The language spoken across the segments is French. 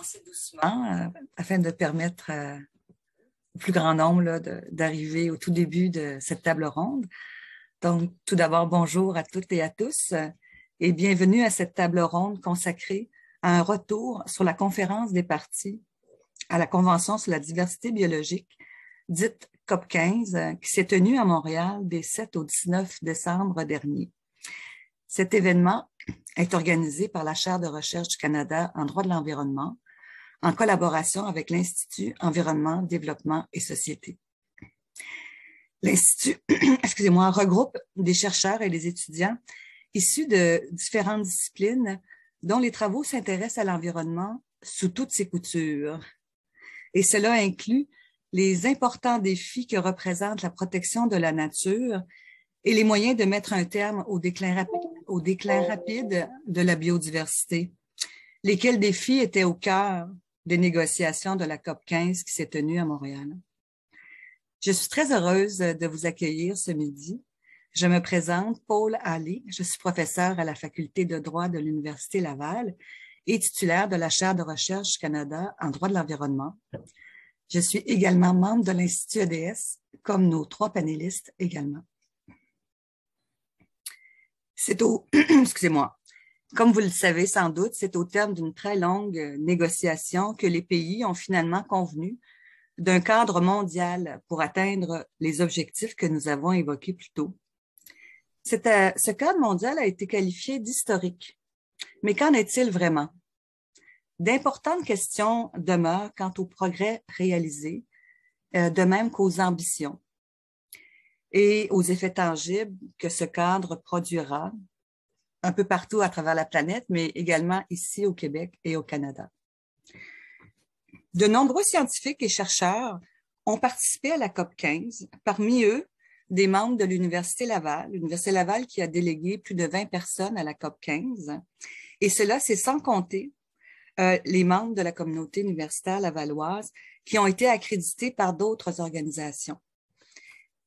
commencer doucement afin de permettre au plus grand nombre d'arriver au tout début de cette table ronde. Donc, tout d'abord, bonjour à toutes et à tous et bienvenue à cette table ronde consacrée à un retour sur la conférence des parties à la Convention sur la diversité biologique, dite COP15, qui s'est tenue à Montréal des 7 au 19 décembre dernier. Cet événement est organisé par la Chaire de recherche du Canada en droit de l'environnement, en collaboration avec l'Institut Environnement, Développement et Société. L'Institut, regroupe des chercheurs et des étudiants issus de différentes disciplines dont les travaux s'intéressent à l'environnement sous toutes ses coutures. Et cela inclut les importants défis que représente la protection de la nature et les moyens de mettre un terme au déclin rapide de la biodiversité, lesquels défis étaient au cœur des négociations de la COP15 qui s'est tenue à Montréal. Je suis très heureuse de vous accueillir ce midi. Je me présente, Paul Allais. Je suis professeure à la Faculté de droit de l'Université Laval et titulaire de la Chaire de recherche du Canada en droit de l'environnement. Je suis également membre de l'Institut EDS, comme nos 3 panélistes également. Comme vous le savez sans doute, c'est au terme d'une très longue négociation que les pays ont finalement convenu d'un cadre mondial pour atteindre les objectifs que nous avons évoqués plus tôt. Ce cadre mondial a été qualifié d'historique. Mais qu'en est-il vraiment? D'importantes questions demeurent quant aux progrès réalisés, de même qu'aux ambitions et aux effets tangibles que ce cadre produira un peu partout à travers la planète, mais également ici au Québec et au Canada. De nombreux scientifiques et chercheurs ont participé à la COP15, parmi eux des membres de l'Université Laval qui a délégué plus de 20 personnes à la COP15, et cela, c'est sans compter les membres de la communauté universitaire lavalloise qui ont été accrédités par d'autres organisations.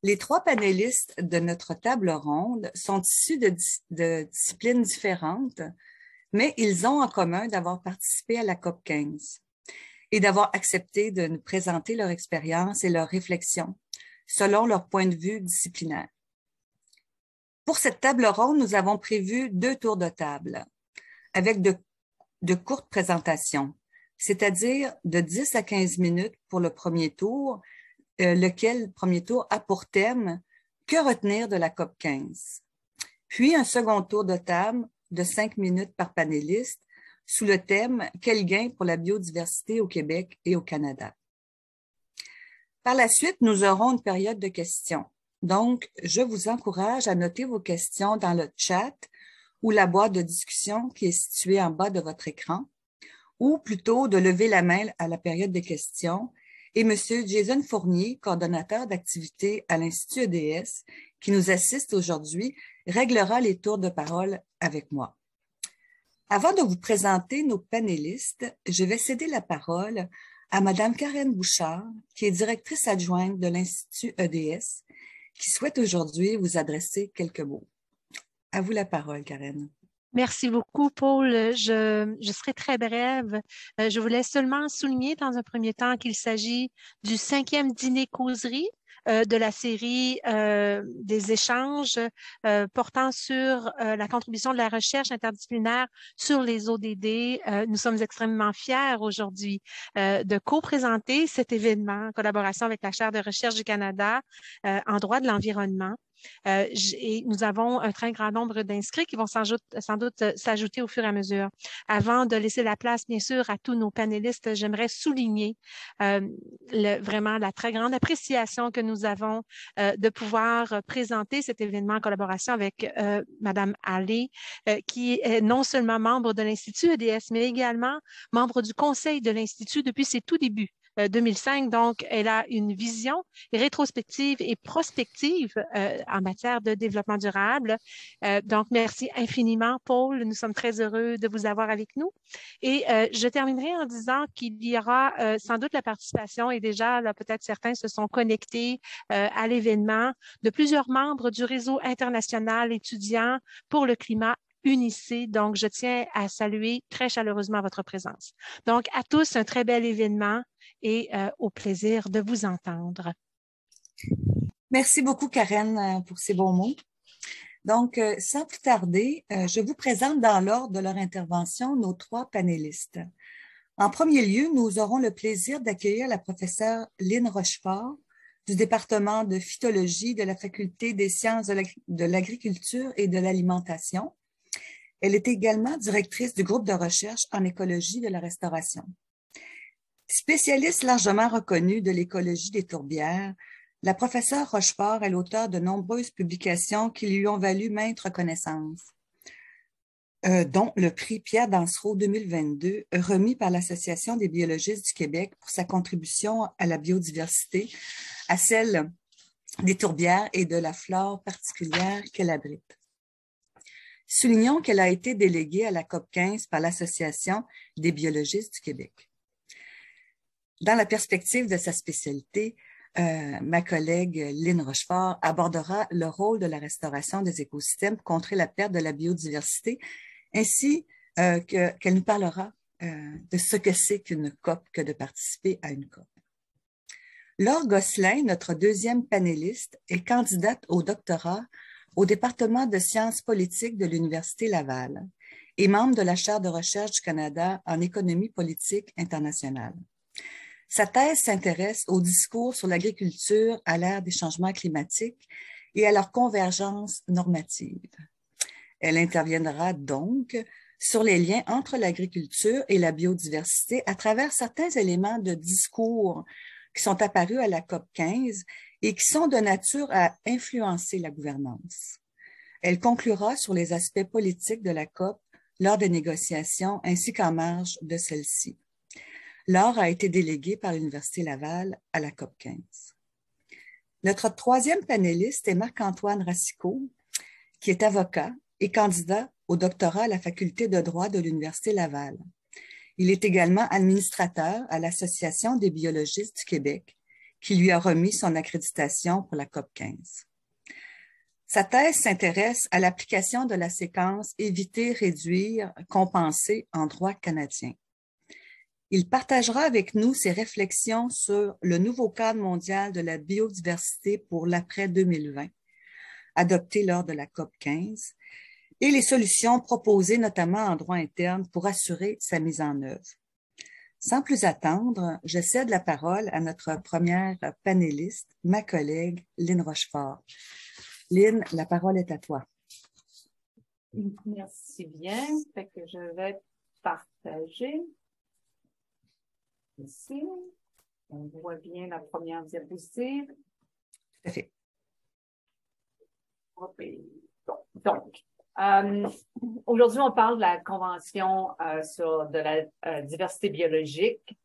Les 3 panélistes de notre table ronde sont issus de disciplines différentes, mais ils ont en commun d'avoir participé à la COP15 et d'avoir accepté de nous présenter leur expérience et leurs réflexions selon leur point de vue disciplinaire. Pour cette table ronde, nous avons prévu 2 tours de table avec de courtes présentations, c'est-à-dire de 10 à 15 minutes pour le premier tour, lequel premier tour a pour thème « Que retenir de la COP15 ?» Puis un second tour de table de 5 minutes par panéliste sous le thème « Quel gain pour la biodiversité au Québec et au Canada ?» Par la suite, nous aurons une période de questions. Donc, je vous encourage à noter vos questions dans le chat ou la boîte de discussion qui est située en bas de votre écran, ou plutôt de lever la main à la période des questions. Et M. Jason Fournier, coordonnateur d'activités à l'Institut EDS, qui nous assiste aujourd'hui, réglera les tours de parole avec moi. Avant de vous présenter nos panélistes, je vais céder la parole à Mme Karen Bouchard, qui est directrice adjointe de l'Institut EDS, qui souhaite aujourd'hui vous adresser quelques mots. À vous la parole, Karen. Merci beaucoup, Paul. Je serai très brève. Je voulais seulement souligner dans un premier temps qu'il s'agit du 5e dîner-causerie de la série des échanges portant sur la contribution de la recherche interdisciplinaire sur les ODD. Nous sommes extrêmement fiers aujourd'hui de co-présenter cet événement en collaboration avec la Chaire de recherche du Canada en droit de l'environnement. Et nous avons un très grand nombre d'inscrits qui vont sans doute s'ajouter au fur et à mesure. Avant de laisser la place, bien sûr, à tous nos panélistes, j'aimerais souligner vraiment la très grande appréciation que nous avons de pouvoir présenter cet événement en collaboration avec Mme Allais, qui est non seulement membre de l'Institut EDS, mais également membre du conseil de l'Institut depuis ses tout débuts. 2005. Donc, elle a une vision rétrospective et prospective en matière de développement durable. Donc, merci infiniment, Paul. Nous sommes très heureux de vous avoir avec nous. Et je terminerai en disant qu'il y aura sans doute la participation, et déjà, là, peut-être certains se sont connectés à l'événement, de plusieurs membres du réseau international étudiant pour le climat unissez. Donc, je tiens à saluer très chaleureusement votre présence. Donc, à tous, un très bel événement et au plaisir de vous entendre. Merci beaucoup, Karen, pour ces bons mots. Donc, sans plus tarder, je vous présente dans l'ordre de leur intervention nos trois panélistes. En premier lieu, nous aurons le plaisir d'accueillir la professeure Lynn Rochefort du département de phytologie de la Faculté des sciences de l'agriculture et de l'alimentation. Elle est également directrice du groupe de recherche en écologie de la restauration. Spécialiste largement reconnue de l'écologie des tourbières, la professeure Rochefort est l'auteure de nombreuses publications qui lui ont valu maintes reconnaissances, dont le prix Pierre Dansereau 2022, remis par l'Association des biologistes du Québec pour sa contribution à la biodiversité, à celle des tourbières et de la flore particulière qu'elle abrite. Soulignons qu'elle a été déléguée à la COP 15 par l'Association des biologistes du Québec. Dans la perspective de sa spécialité, ma collègue Lynn Rochefort abordera le rôle de la restauration des écosystèmes pour contrer la perte de la biodiversité, ainsi qu'elle nous parlera de ce que c'est qu'une COP que de participer à une COP. Laure Gosselin, notre deuxième panéliste, est candidate au doctorat au département de sciences politiques de l'Université Laval et membre de la Chaire de recherche du Canada en économie politique internationale. Sa thèse s'intéresse au discours sur l'agriculture à l'ère des changements climatiques et à leur convergence normative. Elle interviendra donc sur les liens entre l'agriculture et la biodiversité à travers certains éléments de discours qui sont apparus à la COP 15 et qui sont de nature à influencer la gouvernance. Elle conclura sur les aspects politiques de la COP lors des négociations ainsi qu'en marge de celle-ci. Laure a été déléguée par l'Université Laval à la COP 15. Notre troisième panéliste est Marc-Antoine Racicot, qui est avocat et candidat au doctorat à la Faculté de droit de l'Université Laval. Il est également administrateur à l'Association des biologistes du Québec, qui lui a remis son accréditation pour la COP 15. Sa thèse s'intéresse à l'application de la séquence éviter, réduire, compenser en droit canadien. Il partagera avec nous ses réflexions sur le nouveau cadre mondial de la biodiversité pour l'après 2020, adopté lors de la COP 15, et les solutions proposées notamment en droit interne pour assurer sa mise en œuvre. Sans plus attendre, je cède la parole à notre première panéliste, ma collègue Lynn Rochefort. Lynn, la parole est à toi. Merci bien. Fait que je vais partager ici. On voit bien la première diapositive. Tout à fait. Donc, aujourd'hui, on parle de la Convention sur de la diversité biologique,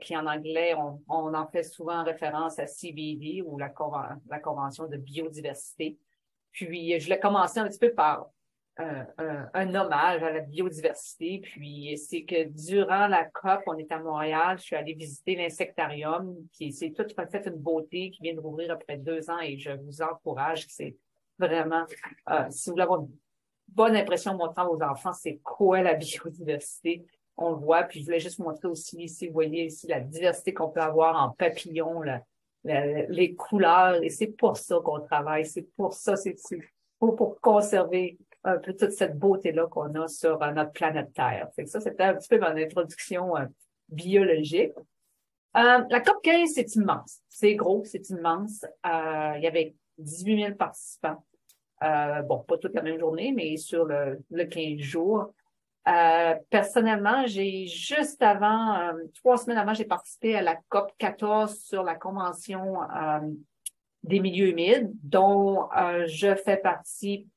qui en anglais, on en fait souvent référence à CBD ou la Convention de biodiversité. Puis, je voulais commencer un petit peu par un hommage à la biodiversité. Puis, c'est que durant la COP, on est à Montréal, je suis allée visiter l'insectarium, c'est tout fait une beauté, qui vient de rouvrir après 2 ans et je vous encourage. C'est vraiment, si vous voulez avoir une bonne impression montrant aux enfants, c'est quoi la biodiversité, on le voit. Puis, je voulais juste montrer aussi ici, vous voyez ici la diversité qu'on peut avoir en papillons, les couleurs, et c'est pour ça qu'on travaille, c'est pour ça, c'est pour conserver un peu toute cette beauté-là qu'on a sur notre planète Terre. Fait que ça, c'était un petit peu mon introduction biologique. La COP 15, c'est immense. C'est gros, c'est immense. Il y avait 18 000 participants. Bon, pas toute la même journée, mais sur le 15 jours. Personnellement, j'ai juste avant, 3 semaines avant, j'ai participé à la COP 14 sur la Convention des milieux humides, dont je fais partie.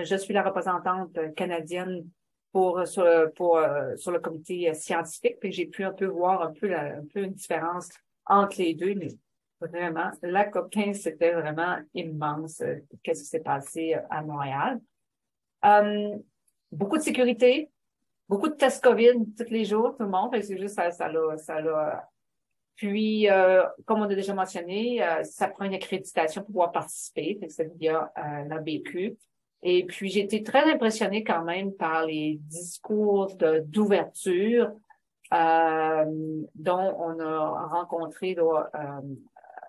Je suis la représentante canadienne sur le comité scientifique, puis j'ai pu un peu voir un peu une différence entre les deux, mais vraiment, la COP 15, c'était vraiment immense. Qu'est-ce qui s'est passé à Montréal? Beaucoup de sécurité, beaucoup de tests COVID tous les jours, tout le monde. C'est juste ça l'a. Puis, comme on a déjà mentionné, ça prend une accréditation pour pouvoir participer. C'est via l'ABQ. Et puis, j'ai été très impressionnée quand même par les discours d'ouverture dont on a rencontré là,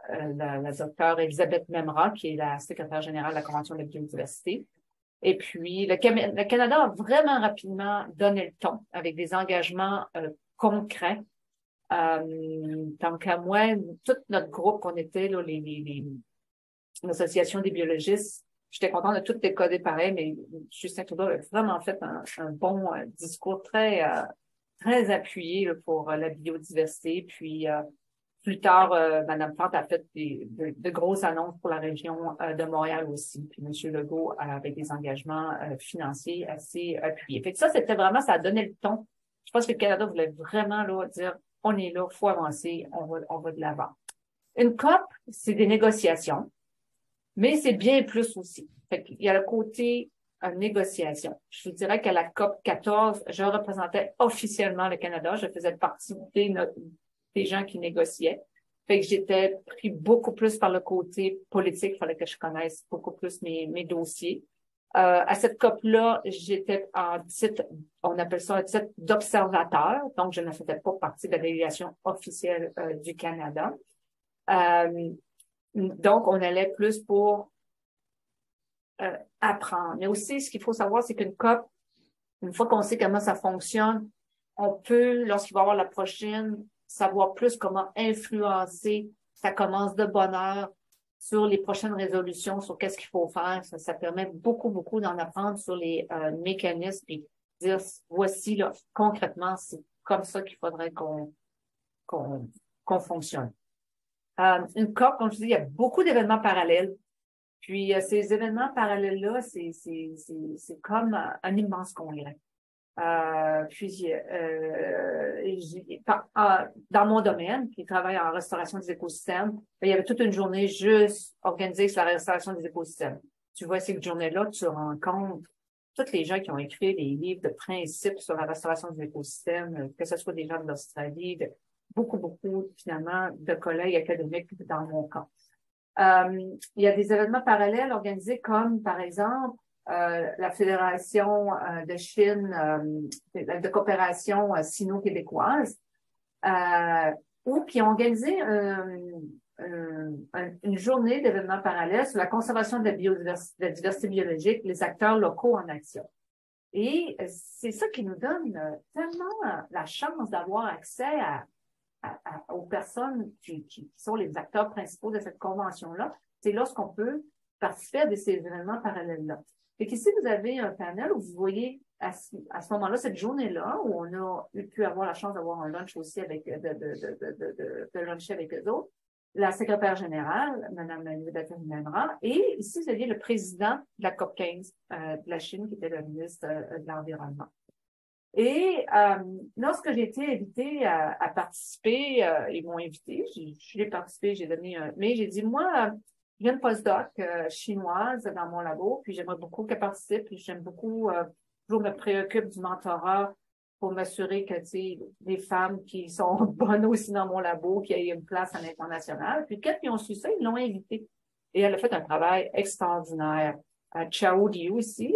la docteure Elisabeth Memra, qui est la secrétaire générale de la Convention de la biodiversité. Et puis, le Canada a vraiment rapidement donné le ton avec des engagements concrets. Tant qu'à moi, tout notre groupe qu'on était, là, l'association des biologistes, j'étais contente de tout décoder pareil, mais Justin Trudeau a vraiment fait un bon discours très appuyé là, pour la biodiversité. Puis plus tard, Mme Plante a fait de grosses annonces pour la région de Montréal aussi. Puis M. Legault avec des engagements financiers assez appuyés. Fait que ça a donné le ton. Je pense que le Canada voulait vraiment là, dire on est là, il faut avancer, on va de l'avant. Une COP, c'est des négociations. Mais c'est bien plus aussi. Fait qu'il y a le côté négociation. Je vous dirais qu'à la COP 14, je représentais officiellement le Canada. Je faisais partie des gens qui négociaient. Fait que j'étais pris beaucoup plus par le côté politique. Il fallait que je connaisse beaucoup plus mes dossiers. À cette COP-là, j'étais on appelle ça un titre d'observateur. Donc, je ne faisais pas partie de la délégation officielle du Canada. Donc, on allait plus pour apprendre. Mais aussi, ce qu'il faut savoir, c'est qu'une COP, une fois qu'on sait comment ça fonctionne, on peut, lorsqu'il va y avoir la prochaine, savoir plus comment influencer. Ça commence de bonne heure sur les prochaines résolutions, sur qu'est-ce qu'il faut faire. Ça permet beaucoup, beaucoup d'en apprendre sur les mécanismes et dire, voici, là, concrètement, c'est comme ça qu'il faudrait qu'on fonctionne. Une COP, comme je dis, il y a beaucoup d'événements parallèles. Puis ces événements parallèles-là, c'est comme un immense congrès. Dans mon domaine, qui travaille en restauration des écosystèmes, il y avait toute une journée juste organisée sur la restauration des écosystèmes. Tu vois, cette journée-là, tu rencontres tous les gens qui ont écrit des livres de principes sur la restauration des écosystèmes, que ce soit des gens de l'Australie, beaucoup, finalement, de collègues académiques dans mon camp. Il y a des événements parallèles organisés comme, par exemple, la Fédération de Chine de coopération sino-québécoise, qui ont organisé une journée d'événements parallèles sur la conservation de la diversité biologique, les acteurs locaux en action. Et c'est ça qui nous donne tellement la chance d'avoir accès aux personnes qui sont les acteurs principaux de cette convention-là. C'est lorsqu'on peut participer à ces événements parallèles-là. Et qu'ici, vous avez un panel où vous voyez à ce moment-là, cette journée-là, où on a pu avoir la chance d'avoir un lunch aussi de luncher avec eux autres, la secrétaire générale, Mme Elisabeth Memra, et ici, vous aviez le président de la COP 15 de la Chine, qui était le ministre de l'Environnement. Et lorsque j'ai été invitée à participer, ils m'ont invitée, j'ai participé, j'ai donné mais j'ai dit, moi, j'ai une postdoc chinoise dans mon labo, puis j'aimerais beaucoup qu'elle participe, puis j'aime beaucoup, toujours me préoccupe du mentorat pour m'assurer que, tu sais, les femmes qui sont bonnes aussi dans mon labo, qu'il y ait une place à l'international. Puis quand ils ont su ça, ils l'ont invitée. Et elle a fait un travail extraordinaire. Chao Liu aussi,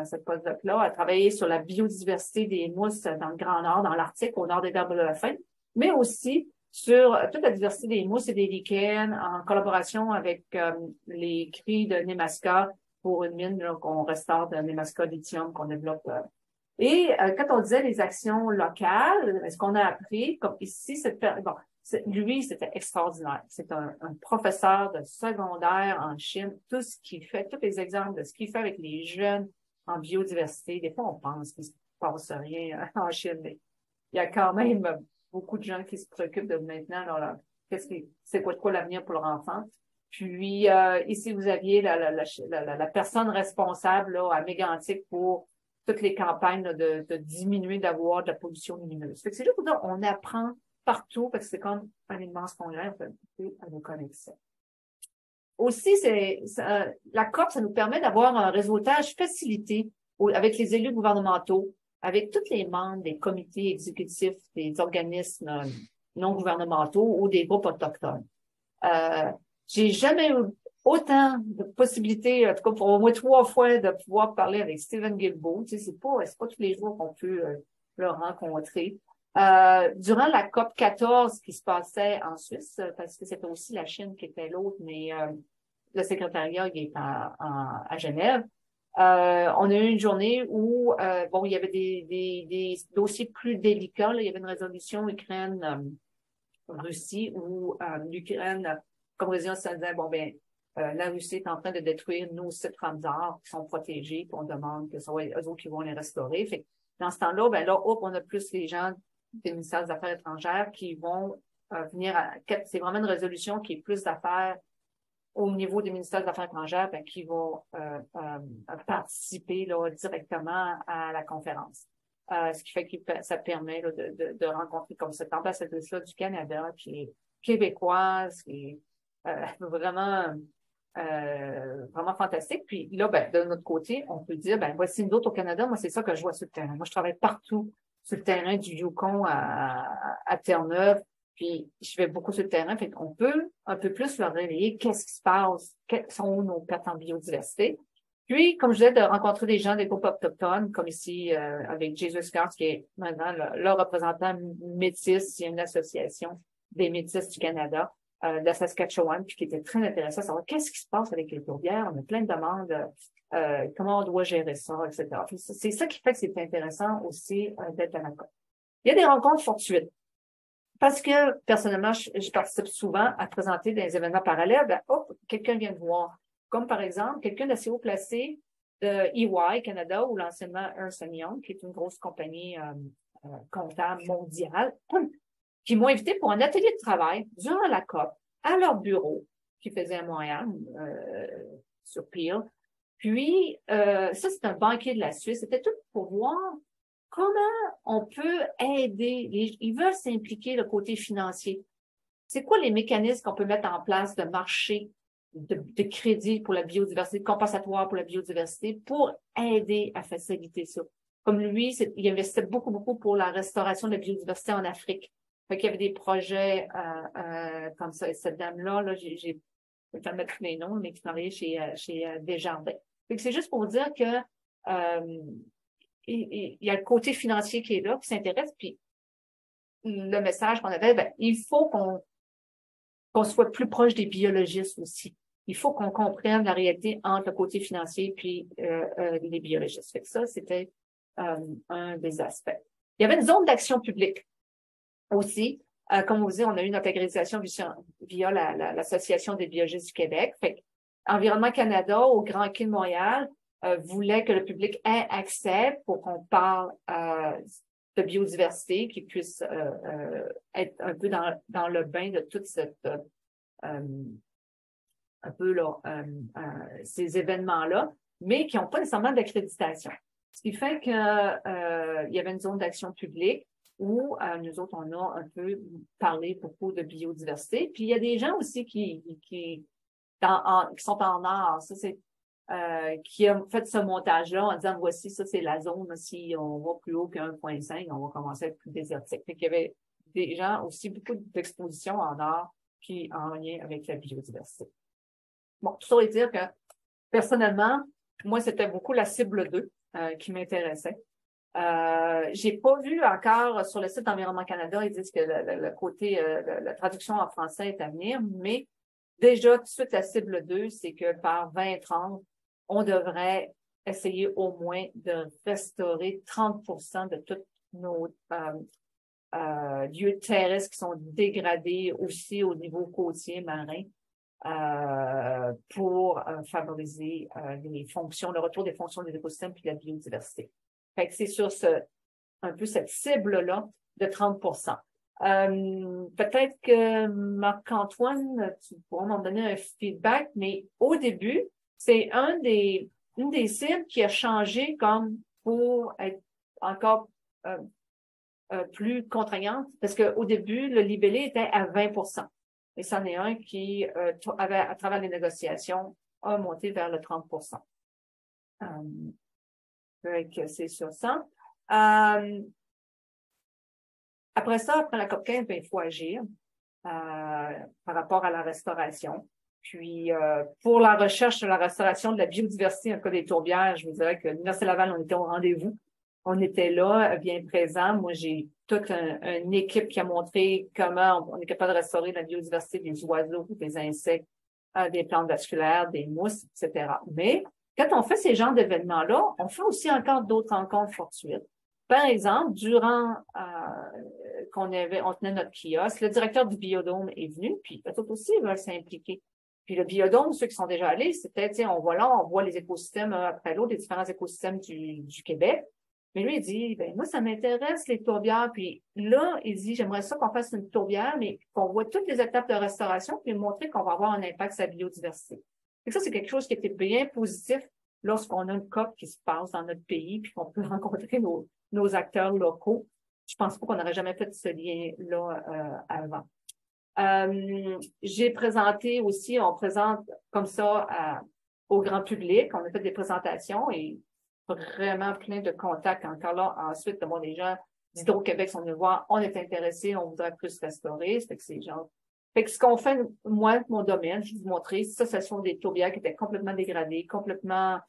cette postdoc-là, a travaillé sur la biodiversité des mousses dans le Grand Nord, dans l'Arctique, au nord des Terres de la Faim, mais aussi sur toute la diversité des mousses et des lichens en collaboration avec les cris de Nemaska pour une mine qu'on restaure de Nemaska lithium qu'on développe. Et quand on disait les actions locales, ce qu'on a appris, comme ici, lui, c'était extraordinaire. C'est un professeur de secondaire en Chine. Tout ce qu'il fait, tous les exemples de ce qu'il fait avec les jeunes en biodiversité. Des fois, on pense qu'il ne se passe rien en Chine, mais il y a quand même beaucoup de gens qui se préoccupent de maintenant, c'est quoi l'avenir pour leur enfant. Puis, ici, vous aviez la personne responsable là, à Mégantic pour toutes les campagnes là, de diminuer d'avoir de la pollution lumineuse. Fait que c'est juste pour dire, on apprend partout, parce que c'est comme un immense congrès, on peut à nos connexions. Aussi, la COP, ça nous permet d'avoir un réseautage facilité avec les élus gouvernementaux, avec tous les membres des comités exécutifs, des organismes non gouvernementaux ou des groupes autochtones. J'ai jamais eu autant de possibilités, en tout cas pour au moins 3 fois, de pouvoir parler avec Stephen Guilbeault. Tu sais, c'est pas tous les jours qu'on peut le rencontrer. Durant la COP 14 qui se passait en Suisse, parce que c'était aussi la Chine qui était l'autre, mais le secrétariat il est à Genève. On a eu une journée où bon, il y avait des dossiers plus délicats. Là. Il y avait une résolution Ukraine-Russie où l'Ukraine, comme résolution, ça disait bon ben la Russie est en train de détruire nos sites Ramsar qui sont protégés, puis on demande que ce soit eux autres qui vont les restaurer. Fait que dans ce temps-là, ben là, hop, on a plus les gens des ministères des Affaires étrangères qui vont venir c'est vraiment une résolution qui est plus d'affaires au niveau des ministères des Affaires étrangères, ben, qui vont participer là, directement à la conférence. Ce qui fait que ça permet là, de rencontrer comme cette ambassadrice-là du Canada, qui est québécoise, qui est vraiment fantastique. Puis là, ben, de notre côté, on peut dire, ben, voici nous autres au Canada, moi, c'est ça que je vois sur le terrain. Moi, je travaille partout sur le terrain du Yukon à Terre-Neuve, puis je vais beaucoup sur le terrain, fait qu'on peut un peu plus leur réveiller qu'est-ce qui se passe, quelles sont nos pertes en biodiversité. Puis, comme je disais, de rencontrer des gens des groupes autochtones, comme ici avec Jesus Scouts, qui est maintenant le représentant métis. Il y a une association des métis du Canada, de la Saskatchewan, puis qui était très intéressant à savoir qu'est-ce qui se passe avec les tourbières. On a plein de demandes, comment on doit gérer ça, etc. Puis c'est ça qui fait que c'est intéressant aussi d'être à la COP. Il y a des rencontres fortuites. Parce que, personnellement, je participe souvent à présenter des événements parallèles. Ben, hop, quelqu'un vient de voir. Comme par exemple, quelqu'un d'assez haut placé de EY Canada ou l'anciennement Ernst & Young, qui est une grosse compagnie comptable mondiale, qui m'ont invité pour un atelier de travail durant la COP à leur bureau, qui faisait à Montréal, sur Peel. Puis, ça, c'est un banquier de la Suisse. C'était tout pour voir comment on peut aider. Ils veulent s'impliquer le côté financier. C'est quoi les mécanismes qu'on peut mettre en place de marché, de crédit pour la biodiversité, de compensatoire pour la biodiversité, pour aider à faciliter ça? Comme lui, il investissait beaucoup, beaucoup pour la restauration de la biodiversité en Afrique. Fait qu'il y avait des projets comme ça. Et cette dame-là, j'ai je vais pas mettre tous les noms, mais qui travaillait chez Desjardins. Fait que c'est juste pour dire que il y a le côté financier qui est là, qui s'intéresse, puis le message qu'on avait, ben, il faut qu'on soit plus proche des biologistes aussi. Il faut qu'on comprenne la réalité entre le côté financier puis les biologistes. Fait que ça, c'était un des aspects. Il y avait une zone d'action publique aussi. Comme vous dites, on a eu notre accréditation via l'Association des biologistes du Québec. Fait que Environnement Canada, au Grand Quai de Montréal, voulait que le public ait accès pour qu'on parle de biodiversité, qui puisse être un peu dans le bain de toute cette un peu là, ces événements-là, mais qui n'ont pas nécessairement d'accréditation. Ce qui fait que il y avait une zone d'action publique où nous autres, on a un peu parlé beaucoup de biodiversité. Puis il y a des gens aussi qui sont en art. Ça, c'est qui a fait ce montage-là en disant voici, ça, c'est la zone, si on va plus haut que 1,5, on va commencer à être plus désertique. Fait qu'il y avait des gens aussi, beaucoup d'expositions en art qui en lien avec la biodiversité. Bon, tout ça veut dire que, personnellement, moi, c'était beaucoup la cible 2 qui m'intéressait. J'ai pas vu encore sur le site d'Environnement Canada, ils disent que le côté, la traduction en français est à venir, mais déjà, tout de suite, la cible 2, c'est que par 2030, on devrait essayer au moins de restaurer 30% de tous nos lieux terrestres qui sont dégradés aussi au niveau côtier marin pour favoriser les fonctions, le retour des fonctions des écosystèmes puis de la biodiversité. Fait que c'est sur un peu cette cible-là de 30%. Peut-être que Marc-Antoine, tu pourras m'en donner un feedback, mais au début, c'est une des cibles qui a changé comme pour être encore plus contraignante, parce qu'au début, le libellé était à 20%. Et c'en est un qui, à travers les négociations, a monté vers le 30%. C'est sur ça. Après ça, après la COP 15, ben, il faut agir par rapport à la restauration. Puis, pour la recherche sur la restauration de la biodiversité, en cas des tourbières, je vous dirais que l'Université Laval, on était au rendez-vous. On était là, bien présents. Moi, j'ai toute une équipe qui a montré comment on est capable de restaurer la biodiversité des oiseaux, des insectes, des plantes vasculaires, des mousses, etc. Mais quand on fait ces genres d'événements-là, on fait aussi encore d'autres rencontres fortuites. Par exemple, durant on tenait notre kiosque, le directeur du biodôme est venu, puis eux aussi veulent s'impliquer. Puis le biodôme, ceux qui sont déjà allés, c'était, on va là, on voit les écosystèmes un après l'autre, les différents écosystèmes du Québec. Mais lui, il dit, ben moi, ça m'intéresse, les tourbières. Puis là, il dit, j'aimerais ça qu'on fasse une tourbière, mais qu'on voit toutes les étapes de restauration, puis montrer qu'on va avoir un impact sur la biodiversité. Et ça, c'est quelque chose qui était bien positif lorsqu'on a une COP qui se passe dans notre pays, puis qu'on peut rencontrer nos acteurs locaux. Je pense pas qu'on n'aurait jamais fait ce lien-là avant. J'ai présenté aussi, on présente comme ça au grand public. On a fait des présentations et vraiment plein de contacts. Encore là, ensuite, bon, les gens d'Hydro-Québec sont venus voir, on est intéressés, on voudrait plus restaurer. Fait que c'est genre. Fait que ce qu'on fait, moi, mon domaine, je vais vous montrer, ça, ce sont des tourbières qui étaient complètement dégradées, complètement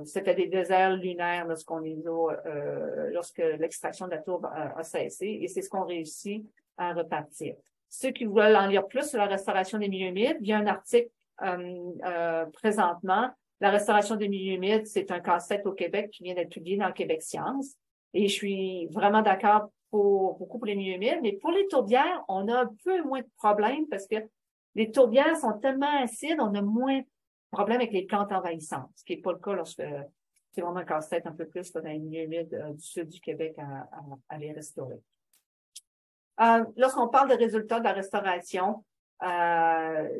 c'était des déserts lunaires lorsque l'extraction de la tourbe a cessé, et c'est ce qu'on réussit à repartir. Ceux qui veulent en lire plus sur la restauration des milieux humides, il y a un article présentement. La restauration des milieux humides, c'est un casse-tête au Québec qui vient d'être publié dans le Québec Science. Et je suis vraiment d'accord beaucoup pour les milieux humides, mais pour les tourbières, on a un peu moins de problèmes parce que les tourbières sont tellement acides, on a moins de problème avec les plantes envahissantes, ce qui n'est pas le cas lorsque c'est vraiment un casse-tête un peu plus dans les milieux humides du sud du Québec à les restaurer. Lorsqu'on parle de résultats de la restauration,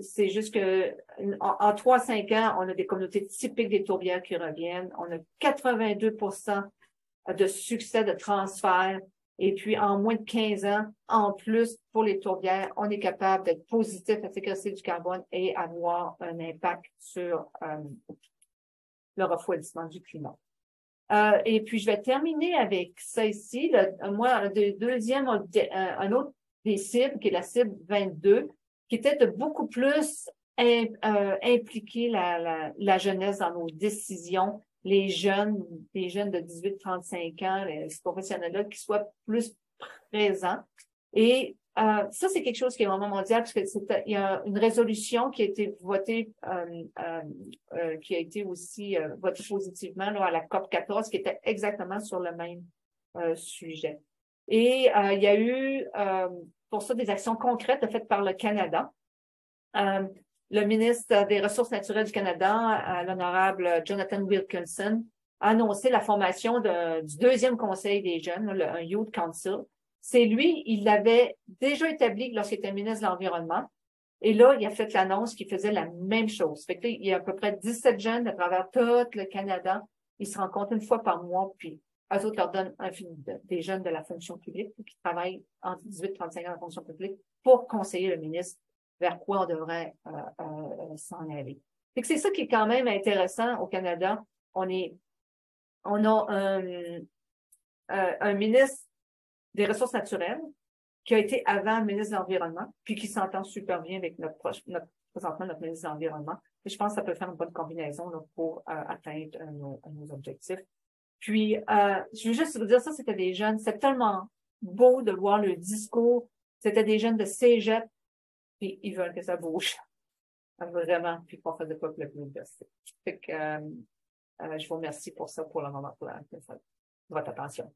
c'est juste que en 3-5 ans, on a des communautés typiques des tourbières qui reviennent. On a 82% de succès de transfert. Et puis, en moins de 15 ans, en plus, pour les tourbières, on est capable d'être positif à séquestrer du carbone et avoir un impact sur le refroidissement du climat. Et puis, je vais terminer avec ça ici. Un autre des cibles, qui est la cible 22, qui était de beaucoup plus impliquer la jeunesse dans nos décisions, les jeunes de 18-35 ans, ces professionnels-là, qui soient plus présents. Et ça, c'est quelque chose qui est vraiment mondial, parce que il y a une résolution qui a été votée, qui a été aussi votée positivement là, à la COP 14, qui était exactement sur le même sujet. Et il y a eu pour ça des actions concrètes faites par le Canada. Le ministre des Ressources naturelles du Canada, l'honorable Jonathan Wilkinson, a annoncé la formation du deuxième conseil des jeunes, un Youth Council. C'est lui, il l'avait déjà établi lorsqu'il était ministre de l'Environnement. Et là, il a fait l'annonce qu'il faisait la même chose. Fait que là, il y a à peu près 17 jeunes à travers tout le Canada. Ils se rencontrent une fois par mois, puis eux autres leur donnent des jeunes de la fonction publique qui travaillent entre 18 et 35 ans dans la fonction publique pour conseiller le ministre vers quoi on devrait s'en aller. Fait que c'est ça qui est quand même intéressant au Canada. On a un ministre des Ressources naturelles qui a été avant le ministre de l'Environnement, puis qui s'entend super bien avec présentement notre ministre de l'Environnement. Et je pense que ça peut faire une bonne combinaison là, pour atteindre nos objectifs. Puis, je veux juste vous dire ça, c'était des jeunes, c'est tellement beau de voir le discours. C'était des jeunes de cégep, puis ils veulent que ça bouge. Vraiment, puis qu'on fasse de quoi le plus diversité. Fait que je vous remercie pour ça, pour le moment, pour votre attention.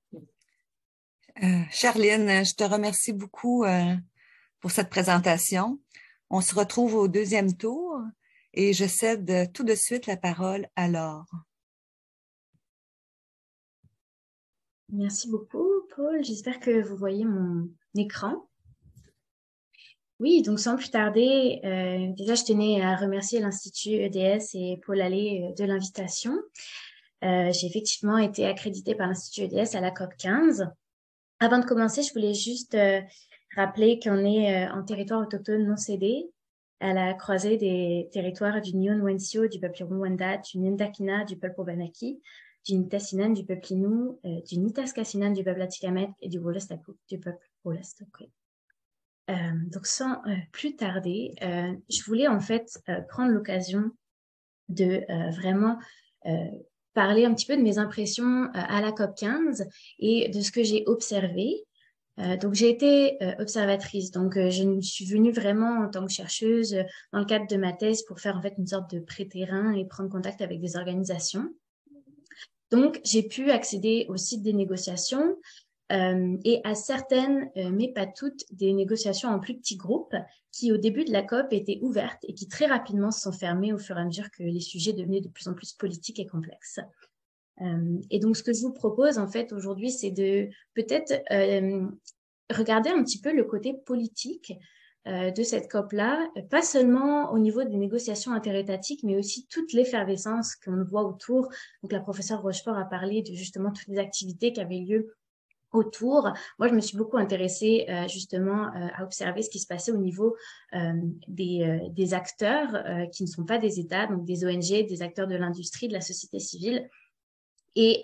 Charline, je te remercie beaucoup pour cette présentation. On se retrouve au deuxième tour et je cède tout de suite la parole à Laure. Merci beaucoup, Paul. J'espère que vous voyez mon écran. Oui, donc sans plus tarder, déjà je tenais à remercier l'Institut EDS et Paul Allais de l'invitation. J'ai effectivement été accréditée par l'Institut EDS à la COP 15. Avant de commencer, je voulais juste rappeler qu'on est en territoire autochtone non cédé, à la croisée des territoires du Nyon-Wensio, du peuple Rwanda, du Nindakina, du peuple Obanaki, du Nitassinan, du peuple Innu, du Nitaskassinan, du peuple Atikamek et du Wolastoqiyik, du peuple Wolastoqiyik. Donc, sans plus tarder, je voulais en fait prendre l'occasion de vraiment parler un petit peu de mes impressions à la COP15 et de ce que j'ai observé. Donc, j'ai été observatrice. Donc, je suis venue vraiment en tant que chercheuse dans le cadre de ma thèse pour faire en fait une sorte de pré-terrain et prendre contact avec des organisations. Donc, j'ai pu accéder au site des négociations et à certaines, mais pas toutes, des négociations en plus petits groupes qui, au début de la COP, étaient ouvertes et qui très rapidement se sont fermées au fur et à mesure que les sujets devenaient de plus en plus politiques et complexes. Et donc, ce que je vous propose, en fait, aujourd'hui, c'est de peut-être regarder un petit peu le côté politique de cette COP-là, pas seulement au niveau des négociations interétatiques, mais aussi toute l'effervescence qu'on voit autour. Donc, la professeure Rochefort a parlé de justement toutes les activités qui avaient lieu autour. Moi, je me suis beaucoup intéressée justement à observer ce qui se passait au niveau des acteurs qui ne sont pas des États, donc des ONG, des acteurs de l'industrie, de la société civile. Et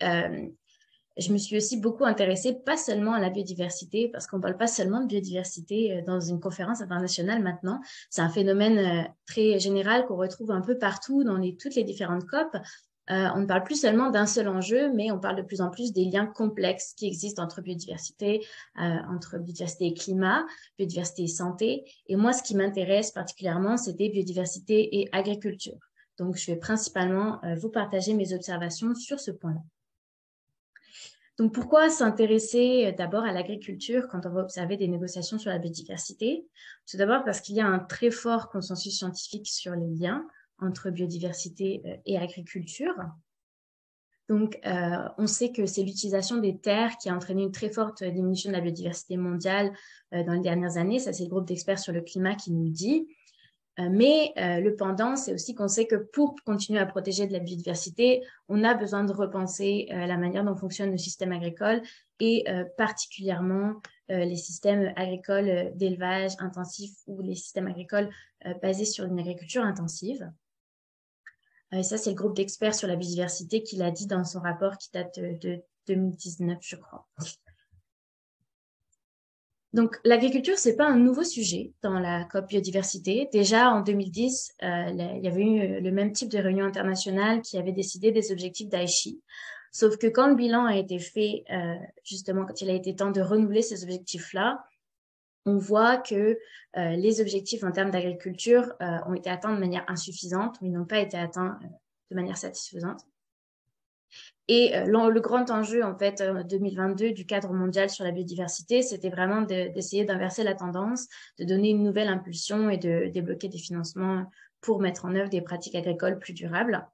je me suis aussi beaucoup intéressée, pas seulement à la biodiversité, parce qu'on ne parle pas seulement de biodiversité dans une conférence internationale maintenant. C'est un phénomène très général qu'on retrouve un peu partout dans toutes les différentes COP. On ne parle plus seulement d'un seul enjeu, mais on parle de plus en plus des liens complexes qui existent entre biodiversité et climat, biodiversité et santé. Et moi, ce qui m'intéresse particulièrement, c'était biodiversité et agriculture. Donc, je vais principalement vous partager mes observations sur ce point-là. Donc, pourquoi s'intéresser d'abord à l'agriculture quand on va observer des négociations sur la biodiversité? Tout d'abord parce qu'il y a un très fort consensus scientifique sur les liens entre biodiversité et agriculture. Donc, on sait que c'est l'utilisation des terres qui a entraîné une très forte diminution de la biodiversité mondiale dans les dernières années. Ça, c'est le groupe d'experts sur le climat qui nous le dit. Mais le pendant, c'est aussi qu'on sait que pour continuer à protéger de la biodiversité, on a besoin de repenser la manière dont fonctionne le système agricole et particulièrement les systèmes agricoles d'élevage intensif ou les systèmes agricoles basés sur une agriculture intensive. Et ça, c'est le groupe d'experts sur la biodiversité qui l'a dit dans son rapport qui date de 2019, je crois. Donc, l'agriculture, c'est pas un nouveau sujet dans la COP biodiversité. Déjà, en 2010, il y avait eu le même type de réunion internationale qui avait décidé des objectifs d'Aichi. Sauf que quand le bilan a été fait, justement, quand il a été temps de renouveler ces objectifs-là, on voit que les objectifs en termes d'agriculture ont été atteints de manière insuffisante, ou ils n'ont pas été atteints de manière satisfaisante. Et le grand enjeu, en fait, 2022 du cadre mondial sur la biodiversité, c'était vraiment d'essayer d'inverser la tendance, de donner une nouvelle impulsion et de débloquer des financements pour mettre en œuvre des pratiques agricoles plus durables.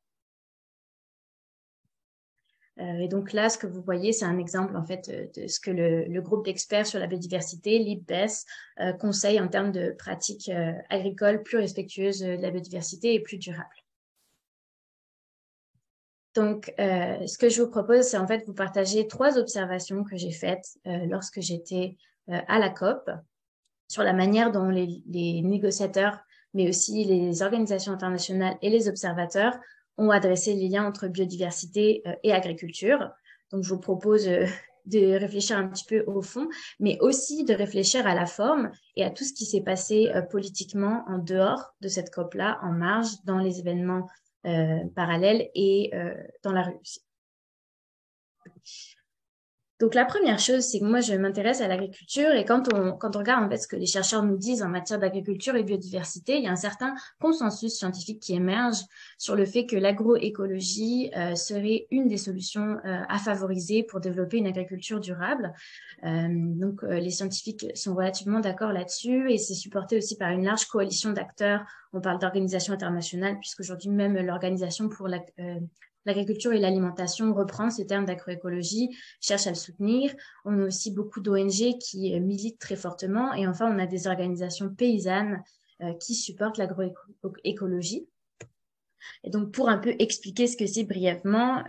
Et donc là, ce que vous voyez, c'est un exemple en fait de ce que le groupe d'experts sur la biodiversité, l'IPBES, conseille en termes de pratiques agricoles plus respectueuses de la biodiversité et plus durables. Donc, ce que je vous propose, c'est en fait vous partager 3 observations que j'ai faites lorsque j'étais à la COP sur la manière dont les négociateurs, mais aussi les organisations internationales et les observateurs ont adressé les liens entre biodiversité et agriculture. Donc, je vous propose de réfléchir un petit peu au fond, mais aussi de réfléchir à la forme et à tout ce qui s'est passé politiquement en dehors de cette COP-là, en marge, dans les événements parallèles et dans la rue aussi. Donc, la première chose, c'est que moi, je m'intéresse à l'agriculture et quand on regarde en fait ce que les chercheurs nous disent en matière d'agriculture et biodiversité, il y a un certain consensus scientifique qui émerge sur le fait que l'agroécologie serait une des solutions à favoriser pour développer une agriculture durable. Donc, les scientifiques sont relativement d'accord là-dessus et c'est supporté aussi par une large coalition d'acteurs. On parle d'organisations internationales puisqu'aujourd'hui même l'organisation pour l'agriculture et l'alimentation reprend ce terme d'agroécologie, cherche à le soutenir. On a aussi beaucoup d'ONG qui militent très fortement. Et enfin, on a des organisations paysannes qui supportent l'agroécologie. Et donc, pour un peu expliquer ce que c'est brièvement,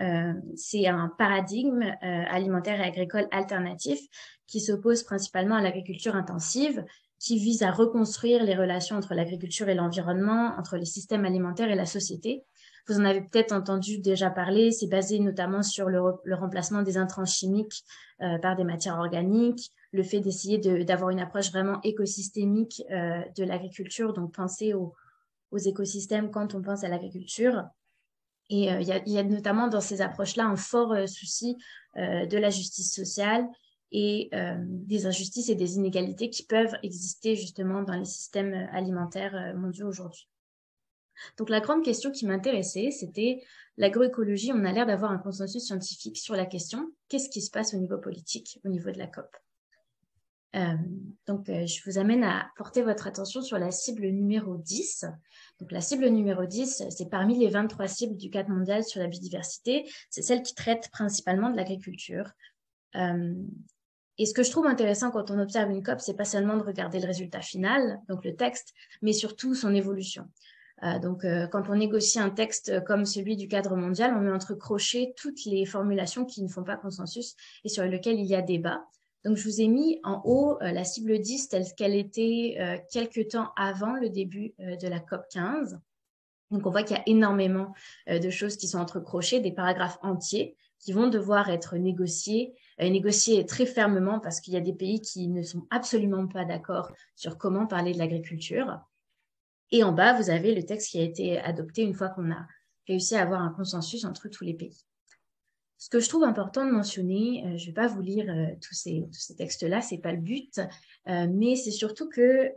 c'est un paradigme alimentaire et agricole alternatif qui s'oppose principalement à l'agriculture intensive, qui vise à reconstruire les relations entre l'agriculture et l'environnement, entre les systèmes alimentaires et la société. Vous en avez peut-être entendu déjà parler, c'est basé notamment sur le remplacement des intrants chimiques par des matières organiques, le fait d'essayer d'avoir une approche vraiment écosystémique de l'agriculture, donc penser aux écosystèmes quand on pense à l'agriculture. Et il y a notamment dans ces approches-là un fort souci de la justice sociale et des injustices et des inégalités qui peuvent exister justement dans les systèmes alimentaires mondiaux aujourd'hui. Donc la grande question qui m'intéressait, c'était l'agroécologie. On a l'air d'avoir un consensus scientifique sur la question. Qu'est-ce qui se passe au niveau politique, au niveau de la COP? Je vous amène à porter votre attention sur la cible numéro 10. Donc, la cible numéro 10, c'est parmi les 23 cibles du cadre mondial sur la biodiversité. C'est celle qui traite principalement de l'agriculture. Et ce que je trouve intéressant quand on observe une COP, c'est pas seulement de regarder le résultat final, donc le texte, mais surtout son évolution. Quand on négocie un texte comme celui du cadre mondial, on met entre crochets toutes les formulations qui ne font pas consensus et sur lesquelles il y a débat. Donc, je vous ai mis en haut la cible 10 telle qu'elle était quelques temps avant le début de la COP 15. Donc, on voit qu'il y a énormément de choses qui sont entre crochets, des paragraphes entiers qui vont devoir être négociés très fermement parce qu'il y a des pays qui ne sont absolument pas d'accord sur comment parler de l'agriculture. Et en bas, vous avez le texte qui a été adopté une fois qu'on a réussi à avoir un consensus entre tous les pays. Ce que je trouve important de mentionner, je ne vais pas vous lire tous ces textes-là, ce n'est pas le but, mais c'est surtout que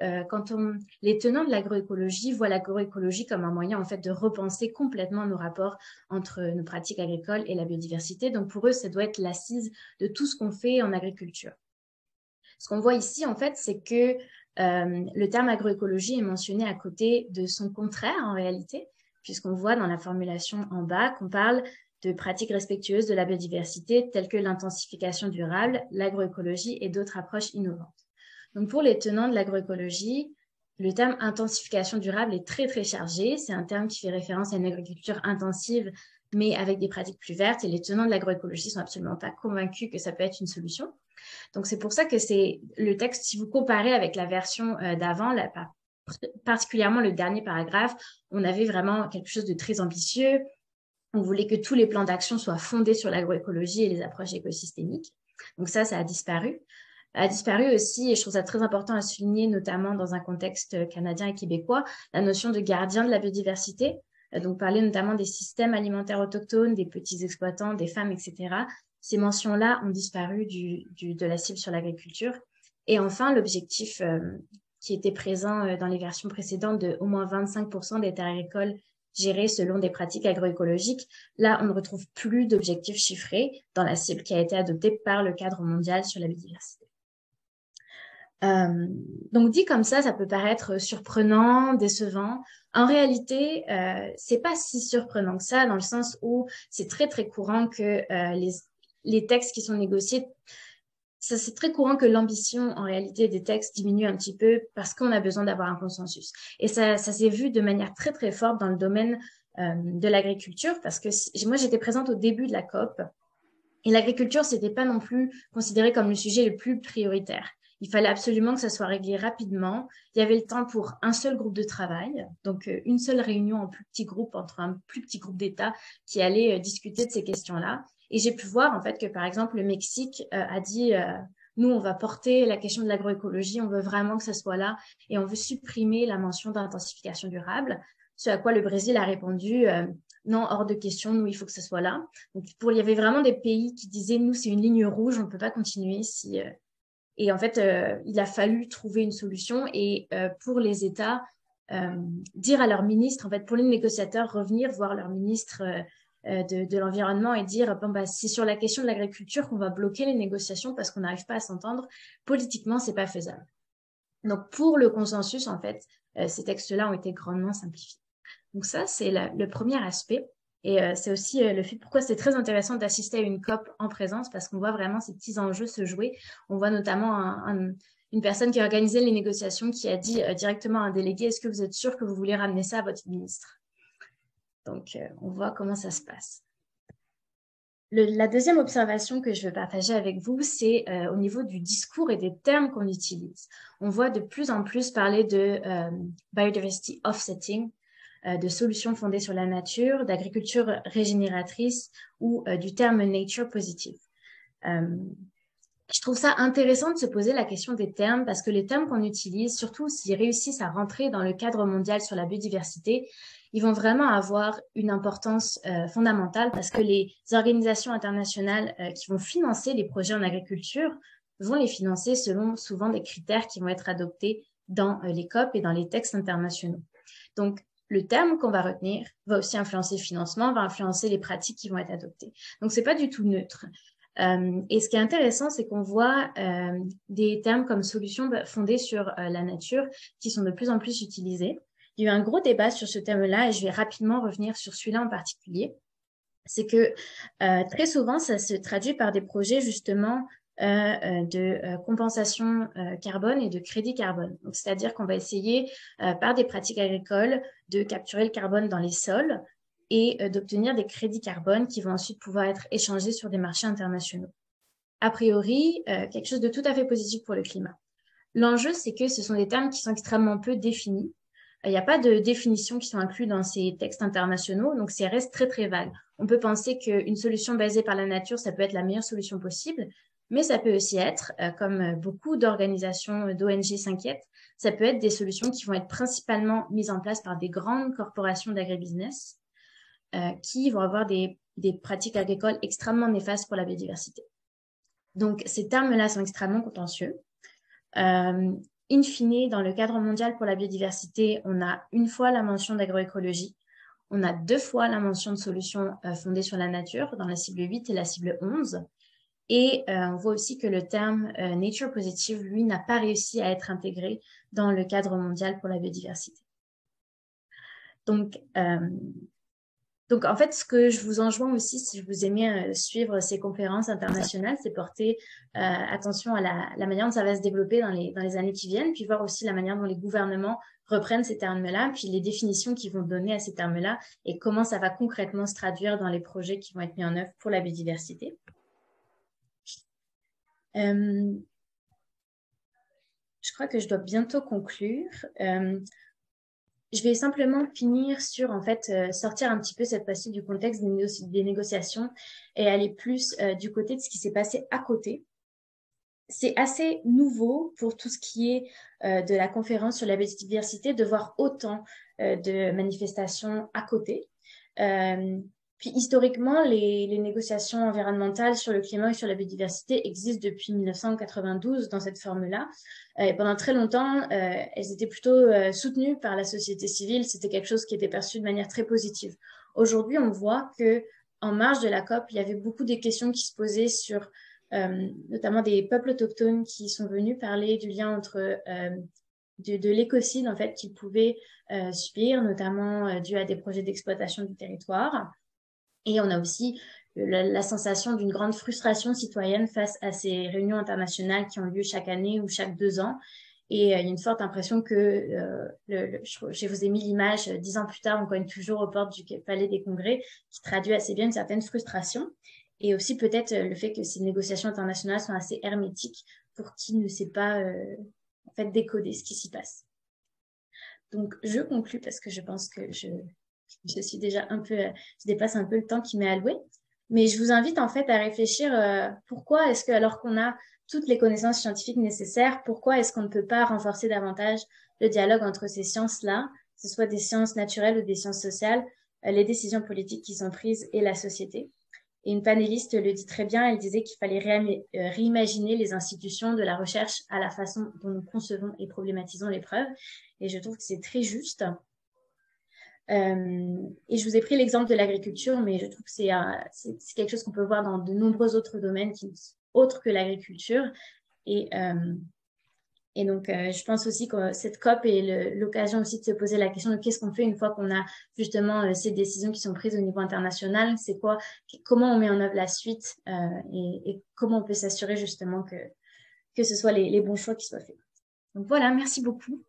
les tenants de l'agroécologie voient l'agroécologie comme un moyen en fait de repenser complètement nos rapports entre nos pratiques agricoles et la biodiversité. Donc pour eux, ça doit être l'assise de tout ce qu'on fait en agriculture. Ce qu'on voit ici, en fait, c'est que le terme agroécologie est mentionné à côté de son contraire en réalité, puisqu'on voit dans la formulation en bas qu'on parle de pratiques respectueuses de la biodiversité telles que l'intensification durable, l'agroécologie et d'autres approches innovantes. Donc pour les tenants de l'agroécologie, le terme intensification durable est très très chargé. C'est un terme qui fait référence à une agriculture intensive mais avec des pratiques plus vertes et les tenants de l'agroécologie sont absolument pas convaincus que ça peut être une solution. Donc c'est pour ça que c'est le texte, si vous comparez avec la version d'avant, particulièrement le dernier paragraphe, on avait vraiment quelque chose de très ambitieux. On voulait que tous les plans d'action soient fondés sur l'agroécologie et les approches écosystémiques. Donc ça a disparu. A disparu aussi, et je trouve ça très important à souligner, notamment dans un contexte canadien et québécois, la notion de gardien de la biodiversité. Donc parler notamment des systèmes alimentaires autochtones, des petits exploitants, des femmes, etc. Ces mentions-là ont disparu de la cible sur l'agriculture. Et enfin, l'objectif qui était présent dans les versions précédentes de au moins 25% des terres agricoles gérées selon des pratiques agroécologiques. Là, on ne retrouve plus d'objectifs chiffrés dans la cible qui a été adoptée par le cadre mondial sur la biodiversité. Donc dit comme ça peut paraître surprenant, décevant. En réalité, c'est pas si surprenant que ça, dans le sens où c'est très très courant que les textes qui sont négociés, c'est très courant que l'ambition en réalité des textes diminue un petit peu parce qu'on a besoin d'avoir un consensus. Et ça s'est vu de manière très très forte dans le domaine de l'agriculture, parce que moi j'étais présente au début de la COP et l'agriculture c'était pas non plus considéré comme le sujet le plus prioritaire. Il fallait absolument que ça soit réglé rapidement. Il y avait le temps pour un seul groupe de travail, donc une seule réunion en plus petit groupe entre un plus petit groupe d'États qui allait discuter de ces questions-là. Et j'ai pu voir en fait que par exemple le Mexique a dit nous on va porter la question de l'agroécologie, on veut vraiment que ça soit là et on veut supprimer la mention d'intensification durable. Ce à quoi le Brésil a répondu non, hors de question, nous il faut que ça soit là. Donc il y avait vraiment des pays qui disaient nous c'est une ligne rouge, on ne peut pas continuer si et en fait, il a fallu trouver une solution et pour les États, dire à leur ministre, en fait, pour les négociateurs, revenir voir leur ministre de l'Environnement et dire bon, bah, c'est sur la question de l'agriculture qu'on va bloquer les négociations parce qu'on n'arrive pas à s'entendre. Politiquement, c'est pas faisable. Donc, pour le consensus, en fait, ces textes-là ont été grandement simplifiés. Donc ça, c'est le premier aspect. Et c'est aussi le fait pourquoi c'est très intéressant d'assister à une COP en présence parce qu'on voit vraiment ces petits enjeux se jouer. On voit notamment une personne qui a organisé les négociations qui a dit directement à un délégué « Est-ce que vous êtes sûr que vous voulez ramener ça à votre ministre ?» Donc, on voit comment ça se passe. La deuxième observation que je veux partager avec vous, c'est au niveau du discours et des termes qu'on utilise. On voit de plus en plus parler de biodiversity offsetting, de solutions fondées sur la nature, d'agriculture régénératrice ou du terme nature positive. Je trouve ça intéressant de se poser la question des termes parce que les termes qu'on utilise, surtout s'ils réussissent à rentrer dans le cadre mondial sur la biodiversité, ils vont vraiment avoir une importance fondamentale parce que les organisations internationales qui vont financer les projets en agriculture vont les financer selon souvent des critères qui vont être adoptés dans les COP et dans les textes internationaux. Donc, le terme qu'on va retenir va aussi influencer le financement, va influencer les pratiques qui vont être adoptées. Donc, c'est pas du tout neutre. Et ce qui est intéressant, c'est qu'on voit des termes comme solutions fondées sur la nature qui sont de plus en plus utilisés. Il y a eu un gros débat sur ce thème-là et je vais rapidement revenir sur celui-là en particulier. C'est que très souvent, ça se traduit par des projets justement de compensation carbone et de crédit carbone. Donc, c'est-à-dire qu'on va essayer par des pratiques agricoles de capturer le carbone dans les sols et d'obtenir des crédits carbone qui vont ensuite pouvoir être échangés sur des marchés internationaux. A priori, quelque chose de tout à fait positif pour le climat. L'enjeu, c'est que ce sont des termes qui sont extrêmement peu définis. Il n'y a pas de définitions qui sont incluses dans ces textes internationaux, donc ça reste très, très vague. On peut penser qu'une solution basée par la nature, ça peut être la meilleure solution possible, mais ça peut aussi être, comme beaucoup d'organisations d'ONG s'inquiètent, ça peut être des solutions qui vont être principalement mises en place par des grandes corporations d'agribusiness qui vont avoir des pratiques agricoles extrêmement néfastes pour la biodiversité. Donc, ces termes-là sont extrêmement contentieux. In fine, dans le cadre mondial pour la biodiversité, on a une fois la mention d'agroécologie, on a 2 fois la mention de solutions fondées sur la nature, dans la cible 8 et la cible 11. Et on voit aussi que le terme nature positive, lui, n'a pas réussi à être intégré dans le cadre mondial pour la biodiversité. Donc, en fait, ce que je vous enjoins aussi, si vous aimez suivre ces conférences internationales, c'est porter attention à la manière dont ça va se développer dans les années qui viennent, puis voir aussi la manière dont les gouvernements reprennent ces termes-là, puis les définitions qu'ils vont donner à ces termes-là et comment ça va concrètement se traduire dans les projets qui vont être mis en œuvre pour la biodiversité. Je crois que je dois bientôt conclure. Je vais simplement finir sur, en fait, sortir un petit peu cette fois-ci du contexte des négociations et aller plus du côté de ce qui s'est passé à côté. C'est assez nouveau pour tout ce qui est de la conférence sur la biodiversité de voir autant de manifestations à côté. Puis historiquement, les négociations environnementales sur le climat et sur la biodiversité existent depuis 1992 dans cette forme-là. Et pendant très longtemps, elles étaient plutôt soutenues par la société civile. C'était quelque chose qui était perçu de manière très positive. Aujourd'hui, on voit que en marge de la COP, il y avait beaucoup des questions qui se posaient sur notamment des peuples autochtones qui sont venus parler du lien entre de l'écocide en fait qu'ils pouvaient subir, notamment dû à des projets d'exploitation du territoire. Et on a aussi la sensation d'une grande frustration citoyenne face à ces réunions internationales qui ont lieu chaque année ou chaque 2 ans. Et il y a une forte impression que, je vous ai mis l'image 10 ans plus tard, on cogne toujours aux portes du Palais des Congrès, qui traduit assez bien une certaine frustration. Et aussi peut-être le fait que ces négociations internationales sont assez hermétiques pour qui ne sait pas en fait décoder ce qui s'y passe. Donc, je conclus parce que je pense que je suis déjà je dépasse un peu le temps qui m'est alloué. Mais je vous invite en fait à réfléchir pourquoi est-ce que, alors qu'on a toutes les connaissances scientifiques nécessaires, pourquoi est-ce qu'on ne peut pas renforcer davantage le dialogue entre ces sciences-là, que ce soit des sciences naturelles ou des sciences sociales, les décisions politiques qui sont prises et la société. Et une panéliste le dit très bien, elle disait qu'il fallait réimaginer les institutions de la recherche à la façon dont nous concevons et problématisons les preuves. Et je trouve que c'est très juste. Et je vous ai pris l'exemple de l'agriculture, mais je trouve que c'est quelque chose qu'on peut voir dans de nombreux autres domaines autres que l'agriculture. Et donc, je pense aussi que cette COP est l'occasion aussi de se poser la question de qu'est-ce qu'on fait une fois qu'on a justement ces décisions qui sont prises au niveau international. C'est quoi, comment on met en œuvre la suite et comment on peut s'assurer justement que ce soit les bons choix qui soient faits. Donc voilà, merci beaucoup.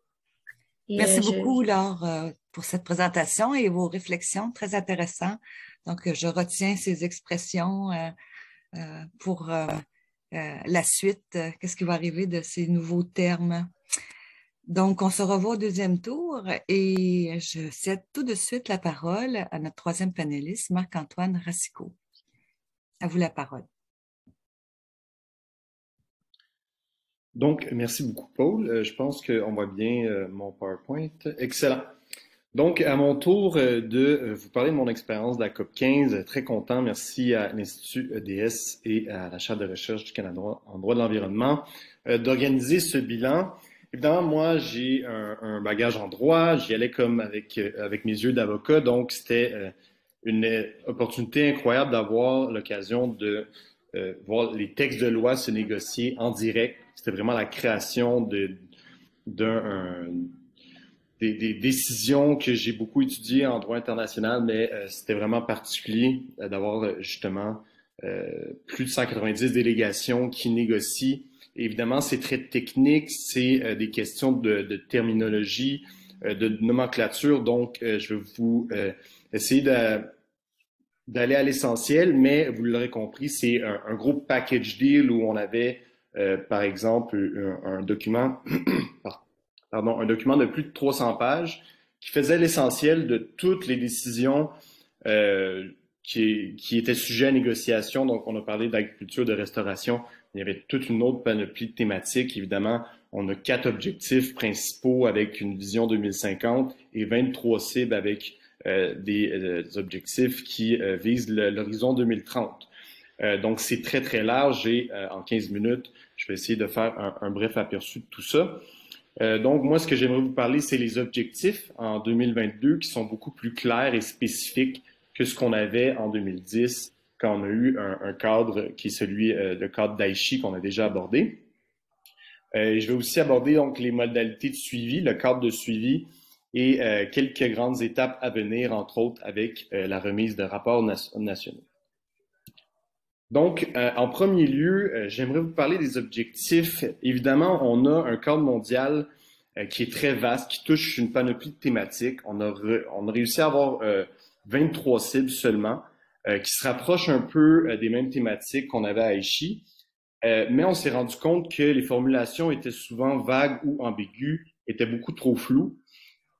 Et merci beaucoup, Laure, pour cette présentation et vos réflexions très intéressantes. Donc, je retiens ces expressions pour la suite. Qu'est-ce qui va arriver de ces nouveaux termes? Donc, on se revoit au deuxième tour et je cède tout de suite la parole à notre troisième panéliste, Marc-Antoine Racicot. À vous la parole. Donc, merci beaucoup, Paul. Je pense qu'on voit bien mon PowerPoint. Excellent. Donc, à mon tour de vous parler de mon expérience de la COP 15, très content, merci à l'Institut EDS et à la Chaire de recherche du Canada en droit de l'environnement d'organiser ce bilan. Évidemment, moi, j'ai un bagage en droit, j'y allais comme avec mes yeux d'avocat, donc c'était une opportunité incroyable d'avoir l'occasion de voir les textes de loi se négocier en direct. C'était vraiment la création des décisions que j'ai beaucoup étudiées en droit international, mais c'était vraiment particulier d'avoir justement plus de 190 délégations qui négocient. Et évidemment, c'est très technique, c'est des questions de terminologie, de nomenclature, donc je vais vous essayer d'aller à l'essentiel, mais vous l'aurez compris, c'est un gros package deal où on avait, par exemple, un document, pardon, un document de plus de 300 pages qui faisait l'essentiel de toutes les décisions qui étaient sujets à négociation. Donc, on a parlé d'agriculture, de restauration. Il y avait toute une autre panoplie de thématiques. Évidemment, on a 4 objectifs principaux avec une vision 2050 et 23 cibles avec des objectifs qui visent l'horizon 2030. Donc, c'est très, très large et en 15 minutes, je vais essayer de faire un bref aperçu de tout ça. Donc, moi, ce que j'aimerais vous parler, c'est les objectifs en 2022 qui sont beaucoup plus clairs et spécifiques que ce qu'on avait en 2010 quand on a eu un cadre qui est celui, le cadre d'Aichi qu'on a déjà abordé. Je vais aussi aborder donc les modalités de suivi, le cadre de suivi et quelques grandes étapes à venir, entre autres avec la remise de rapports nationaux. Donc, en premier lieu, j'aimerais vous parler des objectifs. Évidemment, on a un cadre mondial qui est très vaste, qui touche une panoplie de thématiques. On a réussi à avoir 23 cibles seulement, qui se rapprochent un peu des mêmes thématiques qu'on avait à Aichi. Mais on s'est rendu compte que les formulations étaient souvent vagues ou ambiguës, étaient beaucoup trop floues.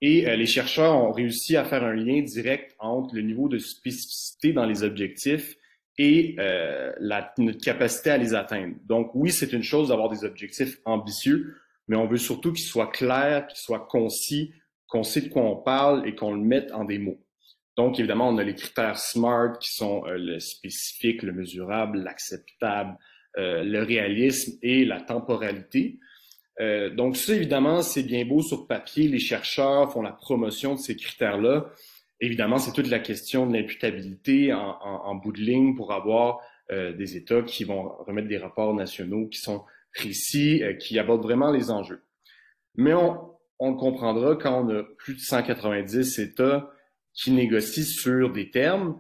Et les chercheurs ont réussi à faire un lien direct entre le niveau de spécificité dans les objectifs et notre capacité à les atteindre. Donc oui, c'est une chose d'avoir des objectifs ambitieux, mais on veut surtout qu'ils soient clairs, qu'ils soient concis, qu'on sait de quoi on parle et qu'on le mette en des mots. Donc évidemment, on a les critères SMART qui sont le spécifique, le mesurable, l'acceptable, le réalisme et la temporalité. Donc ça, évidemment, c'est bien beau sur papier. Les chercheurs font la promotion de ces critères-là. Évidemment, c'est toute la question de l'imputabilité en bout de ligne pour avoir des États qui vont remettre des rapports nationaux qui sont précis, qui abordent vraiment les enjeux. Mais on le comprendra quand on a plus de 190 États qui négocient sur des termes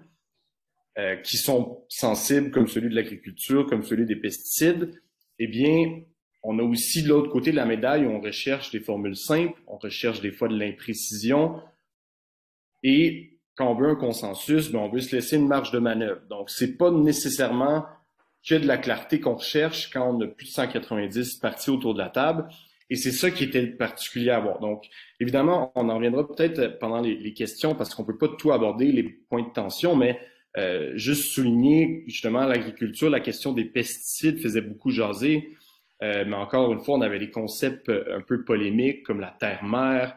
qui sont sensibles, comme celui de l'agriculture, comme celui des pesticides. Eh bien, on a aussi de l'autre côté de la médaille où on recherche des formules simples, on recherche des fois de l'imprécision. Et quand on veut un consensus, on veut se laisser une marge de manœuvre. Donc, c'est pas nécessairement que de la clarté qu'on recherche quand on a plus de 190 parties autour de la table. Et c'est ça qui était particulier à voir. Donc, évidemment, on en reviendra peut-être pendant les questions parce qu'on peut pas tout aborder, les points de tension, mais juste souligner justement l'agriculture, la question des pesticides faisait beaucoup jaser. Mais encore une fois, on avait des concepts un peu polémiques comme la terre-mère,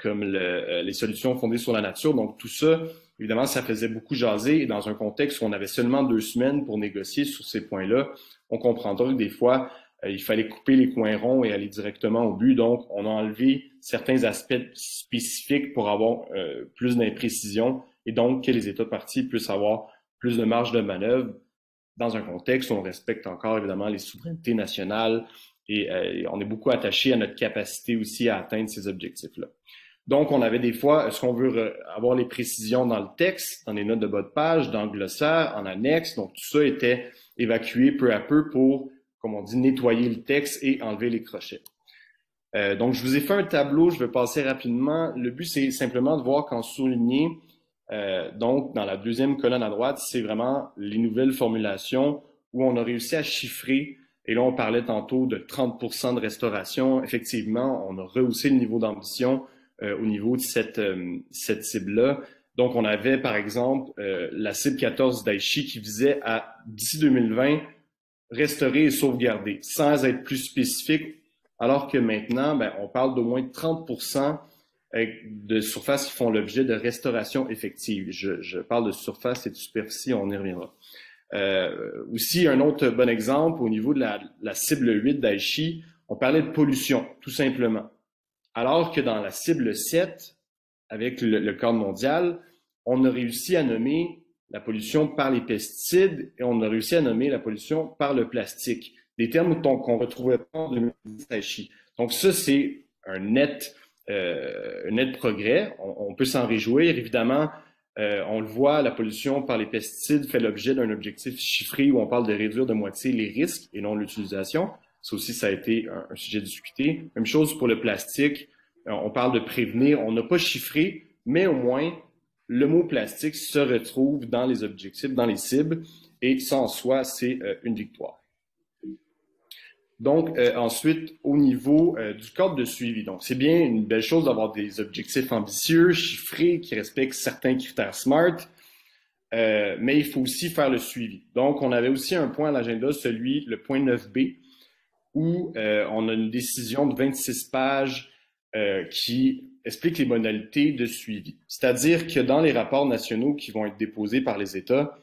comme les solutions fondées sur la nature. Donc tout ça, évidemment, ça faisait beaucoup jaser. Et dans un contexte où on avait seulement 2 semaines pour négocier sur ces points-là, on comprendra que des fois, il fallait couper les coins ronds et aller directement au but. Donc, on a enlevé certains aspects spécifiques pour avoir plus d'imprécision et donc que les États parties puissent avoir plus de marge de manœuvre dans un contexte où on respecte encore évidemment les souverainetés nationales et on est beaucoup attaché à notre capacité aussi à atteindre ces objectifs-là. Donc, on avait des fois, est-ce qu'on veut avoir les précisions dans le texte, dans les notes de bas de page, dans le glossaire, en annexe. Donc, tout ça était évacué peu à peu pour, comme on dit, nettoyer le texte et enlever les crochets. Donc, je vous ai fait un tableau, je vais passer rapidement. Le but, c'est simplement de voir qu'en souligné, donc, dans la deuxième colonne à droite, c'est vraiment les nouvelles formulations où on a réussi à chiffrer. Et là, on parlait tantôt de 30% de restauration. Effectivement, on a rehaussé le niveau d'ambition au niveau de cette cible-là. Donc, on avait, par exemple, la cible 14 d'Aichi qui visait à, d'ici 2020, restaurer et sauvegarder, sans être plus spécifique, alors que maintenant, ben, on parle d'au moins 30% de surfaces qui font l'objet de restauration effective. Je parle de surface et de superficie, on y reviendra. Aussi, un autre bon exemple, au niveau de la cible 8 d'Aichi, on parlait de pollution, tout simplement. Alors que dans la cible 7, avec le cadre mondial, on a réussi à nommer la pollution par les pesticides et on a réussi à nommer la pollution par le plastique. Des termes qu'on ne retrouvait pas en 2010 à Aichi. Donc ça, c'est un net progrès. On peut s'en réjouir. Évidemment, on le voit, la pollution par les pesticides fait l'objet d'un objectif chiffré où on parle de réduire de moitié les risques et non l'utilisation. Ça aussi, ça a été un sujet discuté. Même chose pour le plastique. On parle de prévenir. On n'a pas chiffré, mais au moins, le mot plastique se retrouve dans les objectifs, dans les cibles, et ça en soi, c'est une victoire. Donc, ensuite, au niveau du cadre de suivi. Donc, c'est bien une belle chose d'avoir des objectifs ambitieux, chiffrés, qui respectent certains critères SMART, mais il faut aussi faire le suivi. Donc, on avait aussi un point à l'agenda, le point 9B, où on a une décision de 26 pages qui explique les modalités de suivi. C'est-à-dire que dans les rapports nationaux qui vont être déposés par les États,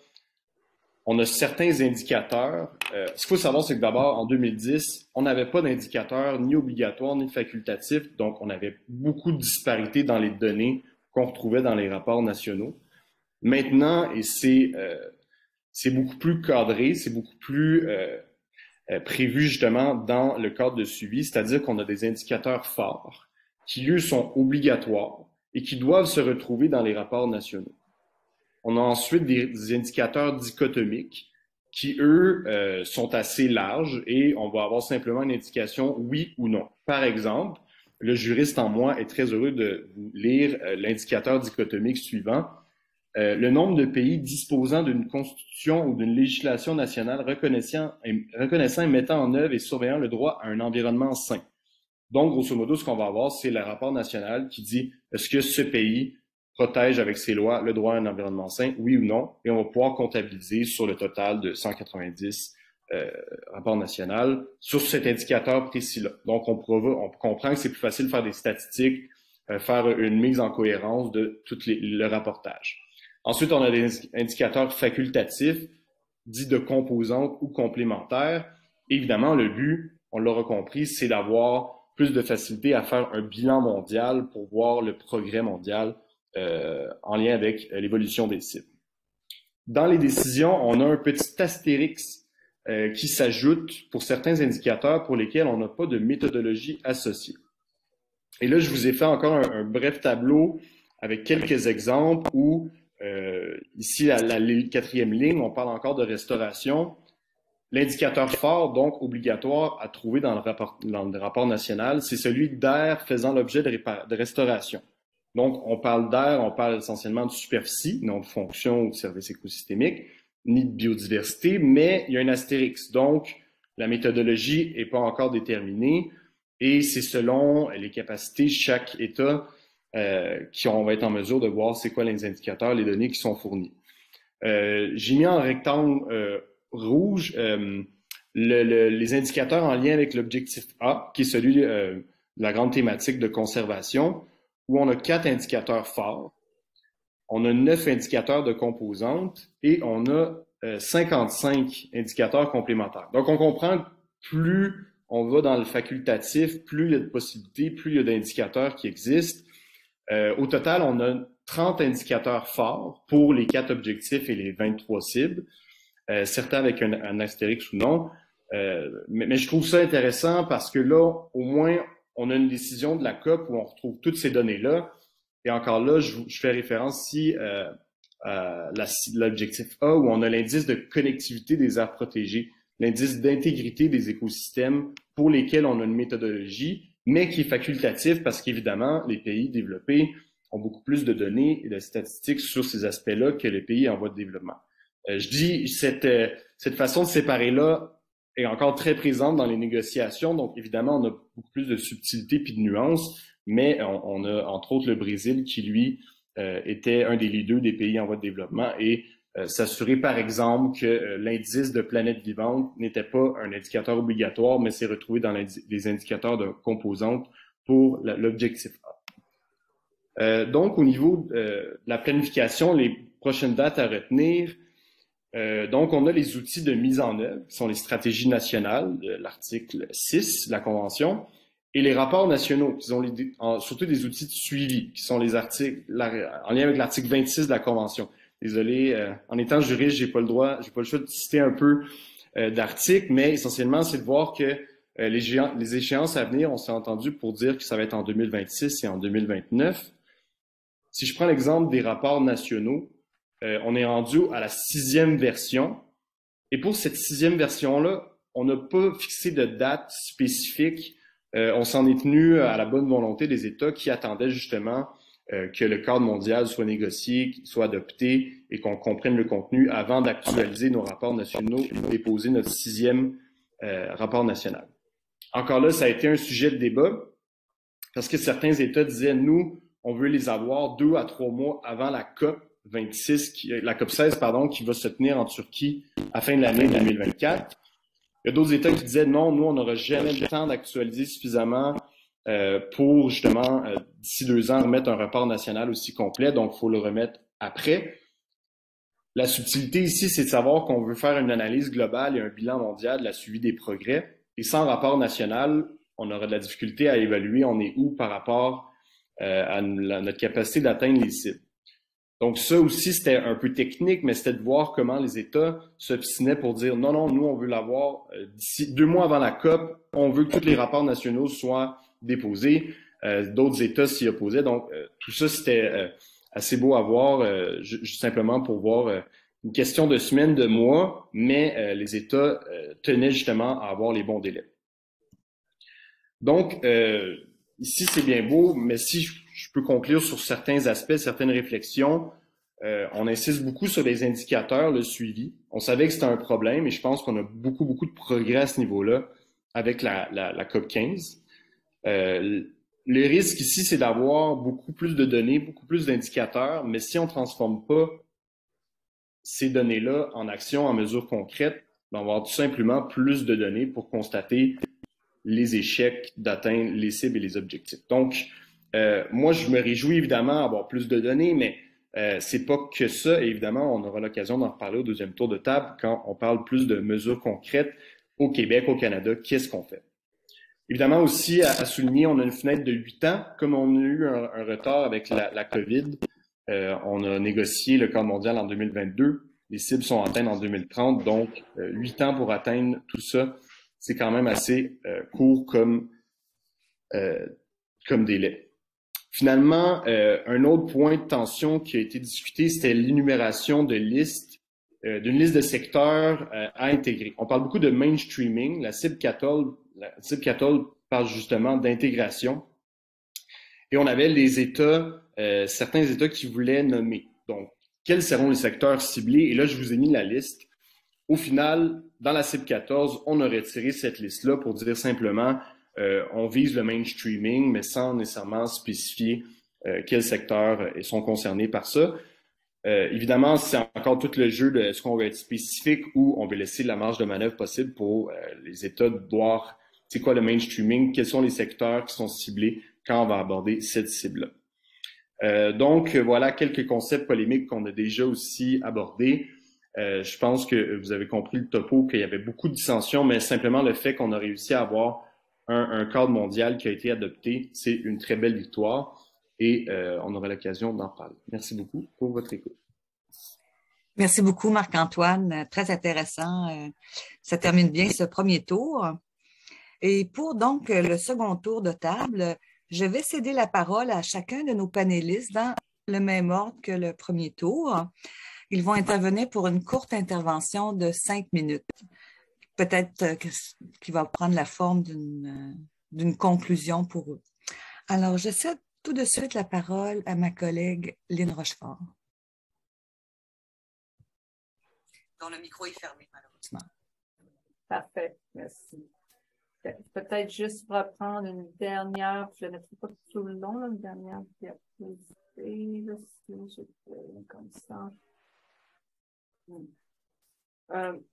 on a certains indicateurs. Ce qu'il faut savoir, c'est que d'abord, en 2010, on n'avait pas d'indicateurs ni obligatoires ni facultatifs, donc on avait beaucoup de disparités dans les données qu'on retrouvait dans les rapports nationaux. Maintenant, et c'est beaucoup plus cadré, c'est beaucoup plus prévu justement dans le cadre de suivi, c'est-à-dire qu'on a des indicateurs forts qui, eux, sont obligatoires et qui doivent se retrouver dans les rapports nationaux. On a ensuite des indicateurs dichotomiques qui, eux, sont assez larges et on va avoir simplement une indication oui ou non. Par exemple, le juriste en moi est très heureux de vous lire l'indicateur dichotomique suivant. Le nombre de pays disposant d'une constitution ou d'une législation nationale reconnaissant et mettant en œuvre et surveillant le droit à un environnement sain. Donc, grosso modo, ce qu'on va avoir, c'est le rapport national qui dit est-ce que ce pays protège avec ses lois le droit à un environnement sain, oui ou non, et on va pouvoir comptabiliser sur le total de 190 rapports nationaux sur cet indicateur précis-là. Donc, on comprend que c'est plus facile de faire des statistiques, faire une mise en cohérence de tout le rapportage. Ensuite, on a des indicateurs facultatifs, dits de composantes ou complémentaires. Évidemment, le but, on l'aura compris, c'est d'avoir plus de facilité à faire un bilan mondial pour voir le progrès mondial en lien avec l'évolution des cibles. Dans les décisions, on a un petit astérix qui s'ajoute pour certains indicateurs pour lesquels on n'a pas de méthodologie associée. Et là, je vous ai fait encore un bref tableau avec quelques exemples où ici, la 4e ligne, on parle encore de restauration. L'indicateur fort, donc obligatoire à trouver dans le rapport national, c'est celui d'air faisant l'objet de restauration. Donc, on parle d'air, on parle essentiellement de superficie, non de fonction ou de service écosystémique, ni de biodiversité, mais il y a un astérix. Donc, la méthodologie n'est pas encore déterminée et c'est selon les capacités de chaque État qu'on va être en mesure de voir c'est quoi les indicateurs, les données qui sont fournies. J'ai mis en rectangle rouge les indicateurs en lien avec l'objectif A, qui est celui de la grande thématique de conservation, où on a 4 indicateurs forts, on a 9 indicateurs de composantes et on a 55 indicateurs complémentaires. Donc, on comprend que plus on va dans le facultatif, plus il y a de possibilités, plus il y a d'indicateurs qui existent. Au total, on a 30 indicateurs forts pour les 4 objectifs et les 23 cibles. Certains avec un astérix ou non. Mais je trouve ça intéressant parce que là, au moins, on a une décision de la COP où on retrouve toutes ces données-là. Et encore là, je fais référence ici à l'objectif A où on a l'indice de connectivité des aires protégées, l'indice d'intégrité des écosystèmes pour lesquels on a une méthodologie, mais qui est facultative parce qu'évidemment, les pays développés ont beaucoup plus de données et de statistiques sur ces aspects-là que les pays en voie de développement. Je dis, cette façon de séparer-là est encore très présente dans les négociations. Donc, évidemment, on a beaucoup plus de subtilité puis de nuances, mais on a, entre autres, le Brésil qui, lui, était un des leaders des pays en voie de développement et s'assurer, par exemple, que l'indice de planète vivante n'était pas un indicateur obligatoire, mais s'est retrouvé dans les indicateurs de composantes pour l'objectif A. Donc, au niveau de la planification, les prochaines dates à retenir, donc, on a les outils de mise en œuvre, qui sont les stratégies nationales de l'article 6 de la Convention, et les rapports nationaux, qui sont surtout des outils de suivi, qui sont les articles en lien avec l'article 26 de la Convention. Désolé, en étant juriste, j'ai pas le choix de citer un peu d'articles, mais essentiellement, c'est de voir que les échéances à venir, on s'est entendu pour dire que ça va être en 2026 et en 2029. Si je prends l'exemple des rapports nationaux, on est rendu à la 6e version. Et pour cette 6e version-là, on n'a pas fixé de date spécifique. On s'en est tenu à la bonne volonté des États qui attendaient justement que le cadre mondial soit négocié, qu'il soit adopté et qu'on comprenne le contenu avant d'actualiser nos rapports nationaux et déposer notre 6e rapport national. Encore là, ça a été un sujet de débat parce que certains États disaient, nous, on veut les avoir 2 à 3 mois avant la COP 16, qui va se tenir en Turquie à fin de l'année 2024. Il y a d'autres États qui disaient non, nous, on n'aura jamais le temps d'actualiser suffisamment pour justement, d'ici 2 ans, remettre un rapport national aussi complet, donc il faut le remettre après. La subtilité ici, c'est de savoir qu'on veut faire une analyse globale et un bilan mondial de la suivi des progrès. Et sans rapport national, on aura de la difficulté à évaluer on est où par rapport à notre capacité d'atteindre les cibles. Donc ça aussi, c'était un peu technique, mais c'était de voir comment les États s'obstinaient pour dire non, non, nous, on veut l'avoir d'ici 2 mois avant la COP, on veut que tous les rapports nationaux soient déposés. D'autres États s'y opposaient. Donc tout ça, c'était assez beau à voir, juste simplement pour voir une question de semaines, de mois, mais les États tenaient justement à avoir les bons délais. Donc, ici, c'est bien beau, mais si je peux conclure sur certains aspects, certaines réflexions, on insiste beaucoup sur les indicateurs, le suivi. On savait que c'était un problème et je pense qu'on a beaucoup de progrès à ce niveau-là avec la COP 15. Le risque ici, c'est d'avoir beaucoup plus de données, beaucoup plus d'indicateurs, mais si on ne transforme pas ces données-là en actions, en mesures concrètes, on va avoir tout simplement plus de données pour constater les échecs d'atteindre les cibles et les objectifs. Donc, moi, je me réjouis évidemment d'avoir plus de données, mais c'est pas que ça. Et évidemment, on aura l'occasion d'en reparler au deuxième tour de table quand on parle plus de mesures concrètes au Québec, au Canada. Qu'est-ce qu'on fait? Évidemment aussi, à souligner, on a une fenêtre de 8 ans. Comme on a eu un retard avec la COVID, on a négocié le cadre mondial en 2022. Les cibles sont atteintes en 2030, donc 8 ans pour atteindre tout ça. C'est quand même assez court comme délai. Finalement, un autre point de tension qui a été discuté, c'était l'énumération de listes, d'une liste de secteurs à intégrer. On parle beaucoup de mainstreaming. La cible 14 parle justement d'intégration. Et on avait les États, certains États qui voulaient nommer. Donc, quels seront les secteurs ciblés? Et là, je vous ai mis la liste. Au final, dans la cible 14, on a retiré cette liste-là pour dire simplement on vise le mainstreaming, mais sans nécessairement spécifier quels secteurs sont concernés par ça. Évidemment, c'est encore tout le jeu de est-ce qu'on veut être spécifique ou on veut laisser la marge de manœuvre possible pour les États de voir c'est quoi le mainstreaming, quels sont les secteurs qui sont ciblés quand on va aborder cette cible-là. Donc, voilà quelques concepts polémiques qu'on a déjà aussi abordés. Je pense que vous avez compris le topo, qu'il y avait beaucoup de dissensions, mais simplement le fait qu'on a réussi à avoir un cadre mondial qui a été adopté, c'est une très belle victoire et on aura l'occasion d'en parler. Merci beaucoup pour votre écoute. Merci beaucoup, Marc-Antoine. Très intéressant. Ça termine bien ce premier tour. Et pour donc le second tour de table, je vais céder la parole à chacun de nos panélistes dans le même ordre que le premier tour. Ils vont intervenir pour une courte intervention de 5 minutes. Peut-être qui va prendre la forme d'une conclusion pour eux. Alors, je cède tout de suite la parole à ma collègue Lynn Rochefort, dont le micro est fermé, malheureusement. Parfait, merci. Peut-être juste reprendre une dernière, je ne le ferai pas tout le long, une dernière diapositive, comme ça.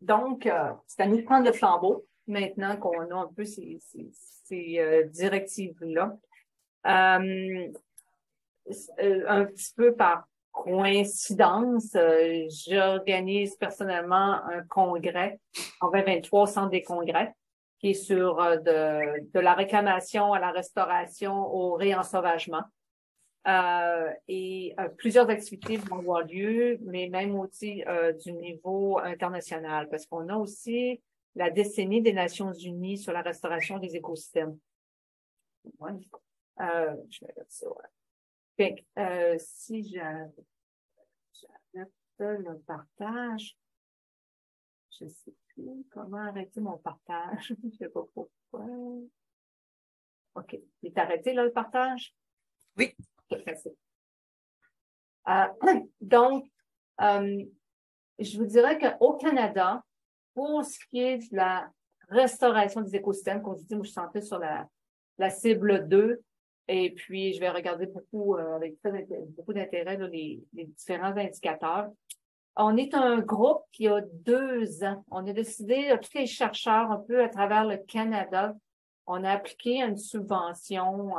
Donc, c'est à nous de prendre le flambeau maintenant qu'on a un peu ces directives-là. Un petit peu par coïncidence, j'organise personnellement un congrès en 2023 au Centre des congrès qui est sur de la réclamation à la restauration au réensauvagement. Plusieurs activités vont avoir lieu, mais même aussi du niveau international, parce qu'on a aussi la décennie des Nations Unies sur la restauration des écosystèmes. Ouais. Je vais mettre ça. Ouais. Fait que, si j'arrête le partage, je sais plus comment arrêter mon partage. Je sais pas pourquoi. OK. Il est arrêté, là, le partage? Oui. Donc, je vous dirais qu'au Canada, pour ce qui est de la restauration des écosystèmes, comme je dis, moi, je suis centrée sur la cible 2, et puis je vais regarder beaucoup, avec beaucoup d'intérêt, les différents indicateurs. On est un groupe qui a 2 ans. On a décidé, tous les chercheurs, un peu à travers le Canada, on a appliqué une subvention,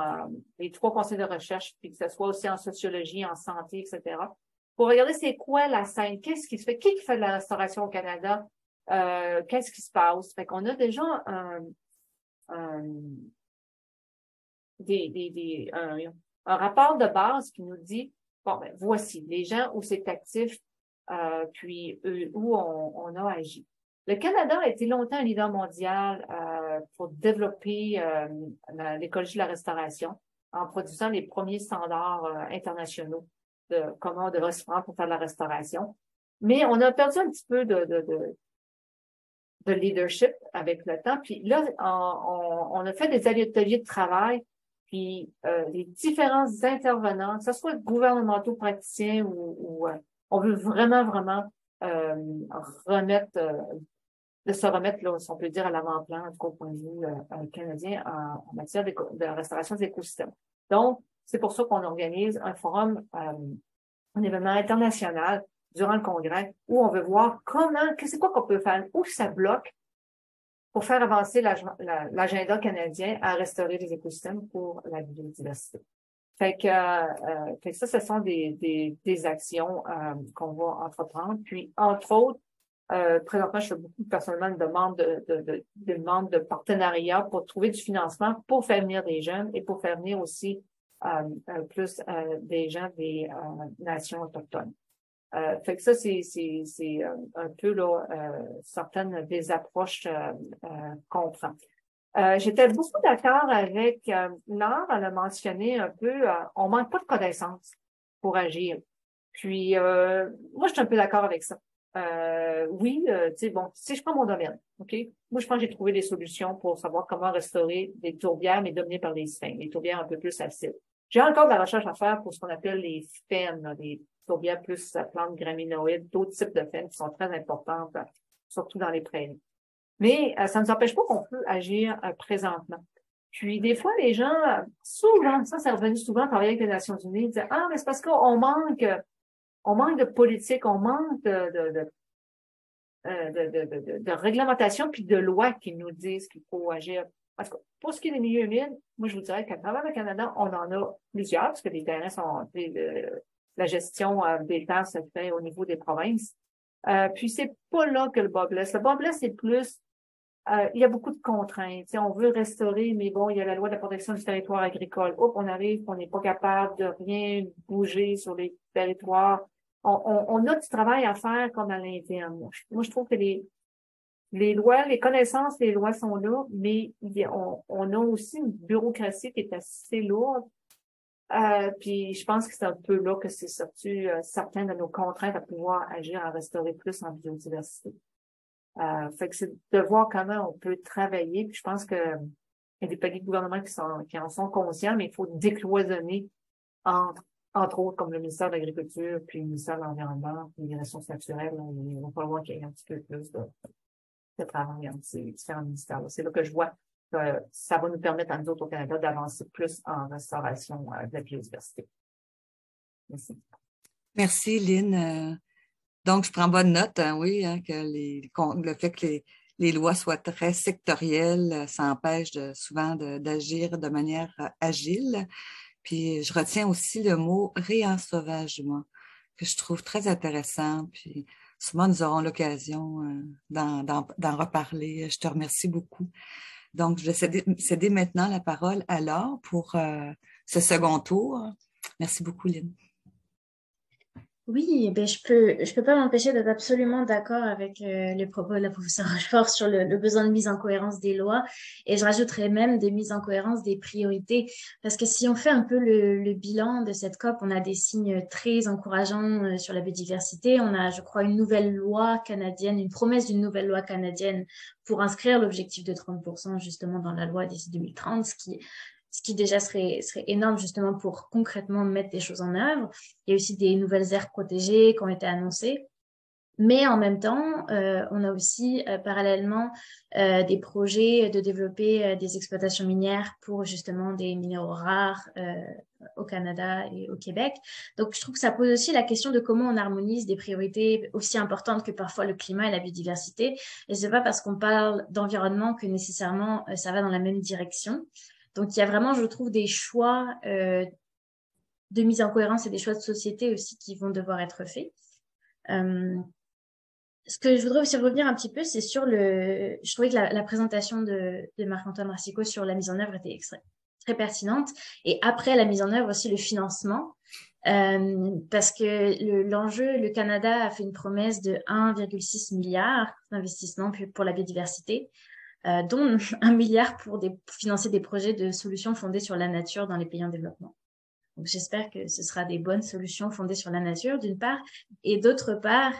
les 3 conseils de recherche, puis que ce soit aussi en sociologie, en santé, etc., pour regarder c'est quoi la scène, qu'est-ce qui se fait, qui fait de la restauration au Canada, qu'est-ce qui se passe. Fait qu'on a déjà un rapport de base qui nous dit, bon, ben, voici les gens où c'est actif, puis où on a agi. Le Canada a été longtemps un leader mondial pour développer l'écologie de la restauration en produisant les premiers standards internationaux de comment on devrait se prendre pour faire de la restauration. Mais on a perdu un petit peu de leadership avec le temps. Puis là, on a fait des ateliers de travail, puis les différents intervenants, que ce soit gouvernementaux, praticiens ou on veut vraiment de se remettre, là, si on peut dire, à l'avant-plan, du point de vue canadien en matière de restauration des écosystèmes. Donc, c'est pour ça qu'on organise un forum, un événement international durant le congrès où on veut voir c'est quoi qu'on peut faire, où ça bloque pour faire avancer l'agenda canadien à restaurer les écosystèmes pour la biodiversité. Fait que ça, ce sont des actions qu'on va entreprendre. Puis, entre autres, présentement, je fais beaucoup personnellement une demande de partenariat pour trouver du financement pour faire venir des jeunes et pour faire venir aussi plus des gens des nations autochtones. Fait que ça, c'est un peu là certaines des approches qu'on prend. J'étais beaucoup d'accord avec Laure, elle a mentionné un peu, on manque pas de connaissances pour agir. Puis moi, je suis un peu d'accord avec ça. Oui, tu sais, bon, si je prends mon domaine, OK? Moi, je pense que j'ai trouvé des solutions pour savoir comment restaurer des tourbières, mais dominées par les sphinx, les tourbières un peu plus acides. J'ai encore de la recherche à faire pour ce qu'on appelle les phénes, les tourbières plus plantes graminoïdes, d'autres types de phénes qui sont très importantes, surtout dans les prairies. Mais ça ne nous empêche pas qu'on peut agir présentement. Puis des fois, les gens, souvent, ça c'est revenu souvent travailler avec les Nations Unies, disaient, ah, mais c'est parce qu'on manque de politique, on manque de réglementation puis de lois qui nous disent qu'il faut agir. Parce que pour ce qui est des milieux humides, moi, je vous dirais qu'à travers le Canada, on en a plusieurs, parce que les terrains sont, la gestion des terres se fait au niveau des provinces. Puis c'est pas là que le bas blesse. Le bas blesse, c'est plus, il y a beaucoup de contraintes. On veut restaurer, mais bon, il y a la loi de la protection du territoire agricole. On arrive, on n'est pas capable de rien bouger sur les territoires. On a du travail à faire comme à l'interne. Moi, je trouve que les lois, les connaissances, les lois sont là, mais on a aussi une bureaucratie qui est assez lourde. Puis je pense que c'est un peu là que c'est sorti certaines de nos contraintes à pouvoir agir à restaurer plus en biodiversité. Fait que c'est de voir comment on peut travailler. Puis je pense que il y a des paliers de gouvernement qui en sont conscients, mais il faut décloisonner entre autres, comme le ministère de l'Agriculture, puis le ministère de l'Environnement, puis les ressources naturelles. Il va falloir qu'il y ait un petit peu plus de travail entre ces différents ministères. C'est là que je vois que ça va nous permettre à nous autres au Canada d'avancer plus en restauration de la biodiversité. Merci. Merci, Lynn. Donc, je prends bonne note, hein, oui, hein, que le fait que les lois soient très sectorielles, ça empêche souvent d'agir de manière agile. Puis, je retiens aussi le mot réensauvagement, que je trouve très intéressant. Puis, souvent, nous aurons l'occasion d'en reparler. Je te remercie beaucoup. Donc, je vais céder maintenant la parole à Laure pour ce second tour. Merci beaucoup, Lynn. Oui, ben je peux pas m'empêcher d'être absolument d'accord avec les propos de la professeure Rochefort sur le besoin de mise en cohérence des lois, et je rajouterais même des mises en cohérence des priorités, parce que si on fait un peu le bilan de cette COP, on a des signes très encourageants sur la biodiversité. On a, je crois, une nouvelle loi canadienne, une promesse d'une nouvelle loi canadienne pour inscrire l'objectif de 30% justement dans la loi d'ici 2030, ce qui déjà serait énorme justement pour concrètement mettre des choses en œuvre. Il y a aussi des nouvelles aires protégées qui ont été annoncées. Mais en même temps, on a aussi parallèlement des projets de développer des exploitations minières pour justement des minéraux rares au Canada et au Québec. Donc, je trouve que ça pose aussi la question de comment on harmonise des priorités aussi importantes que parfois le climat et la biodiversité. Et c'est pas parce qu'on parle d'environnement que nécessairement ça va dans la même direction. Donc, il y a vraiment, je trouve, des choix de mise en cohérence et des choix de société aussi qui vont devoir être faits. Ce que je voudrais aussi revenir un petit peu, c'est sur je trouvais que la présentation de Marc-Antoine Racicot sur la mise en œuvre était très pertinente. Et après la mise en œuvre aussi le financement, parce que l'enjeu, le Canada a fait une promesse de 1,6 milliard d'investissements pour la biodiversité. Dont 1 milliard pour financer des projets de solutions fondées sur la nature dans les pays en développement. Donc, j'espère que ce sera des bonnes solutions fondées sur la nature, d'une part. Et d'autre part,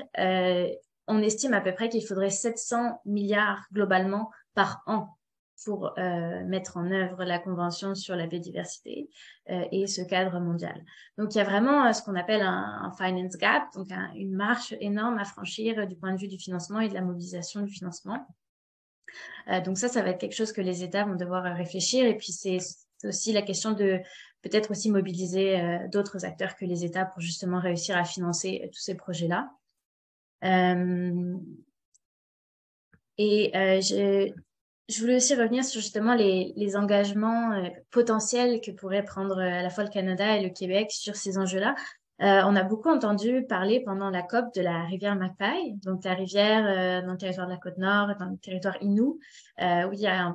on estime à peu près qu'il faudrait 700 milliards globalement par an pour mettre en œuvre la Convention sur la biodiversité et ce cadre mondial. Donc, il y a vraiment ce qu'on appelle un finance gap, donc une marche énorme à franchir du point de vue du financement et de la mobilisation du financement. Donc ça va être quelque chose que les États vont devoir réfléchir. Et puis, c'est aussi la question de peut-être aussi mobiliser d'autres acteurs que les États pour justement réussir à financer tous ces projets-là. Je voulais aussi revenir sur justement les engagements potentiels que pourraient prendre à la fois le Canada et le Québec sur ces enjeux-là. On a beaucoup entendu parler pendant la COP de la rivière Magpie, donc la rivière dans le territoire de la Côte-Nord, dans le territoire Innu, où il y a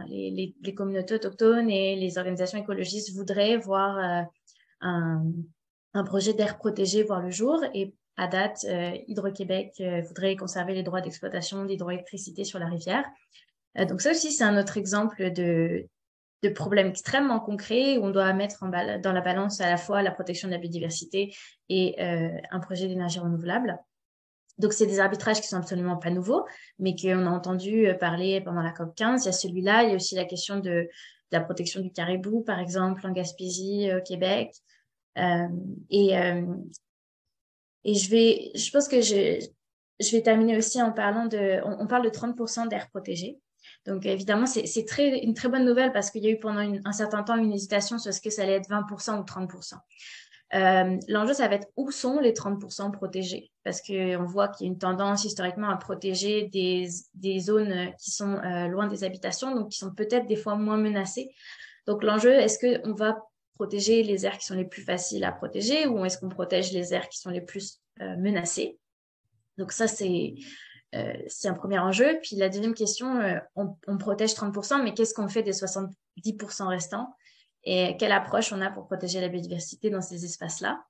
les communautés autochtones et les organisations écologistes voudraient voir un projet d'aire protégée voir le jour. Et à date, Hydro-Québec voudrait conserver les droits d'exploitation d'hydroélectricité sur la rivière. Donc ça aussi, c'est un autre exemple de problèmes extrêmement concrets où on doit mettre dans la balance à la fois la protection de la biodiversité et un projet d'énergie renouvelable. Donc, c'est des arbitrages qui sont absolument pas nouveaux, mais qu'on a entendu parler pendant la COP 15. Il y a celui-là, il y a aussi la question de la protection du caribou, par exemple, en Gaspésie, au Québec. Et je pense que je vais terminer aussi en parlant on parle de 30% d'aires protégées. Donc, évidemment, c'est une très bonne nouvelle parce qu'il y a eu pendant un certain temps une hésitation sur ce que ça allait être 20% ou 30%. L'enjeu, ça va être où sont les 30% protégés? Parce qu'on voit qu'il y a une tendance historiquement à protéger des zones qui sont loin des habitations, donc qui sont peut-être des fois moins menacées. Donc, l'enjeu, est-ce qu'on va protéger les aires qui sont les plus faciles à protéger ou est-ce qu'on protège les aires qui sont les plus menacées? Donc, ça, c'est un premier enjeu. Puis la deuxième question, on protège 30%, mais qu'est-ce qu'on fait des 70% restants? Et quelle approche on a pour protéger la biodiversité dans ces espaces-là?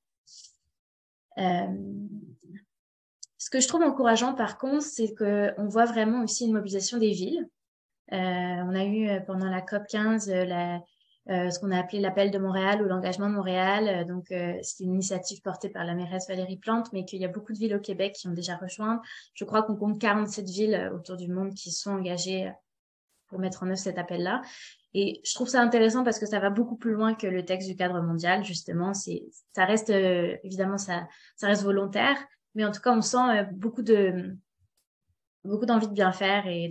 Ce que je trouve encourageant, par contre, c'est qu'on voit vraiment aussi une mobilisation des villes. On a eu pendant la COP 15 ce qu'on a appelé l'appel de Montréal ou l'engagement de Montréal. Donc, c'est une initiative portée par la mairesse Valérie Plante, mais qu'il y a beaucoup de villes au Québec qui ont déjà rejoint. Je crois qu'on compte 47 villes autour du monde qui sont engagées pour mettre en œuvre cet appel-là. Et je trouve ça intéressant parce que ça va beaucoup plus loin que le texte du cadre mondial, justement. Ça reste, évidemment, ça reste volontaire, mais en tout cas, on sent beaucoup d'envie de bien faire et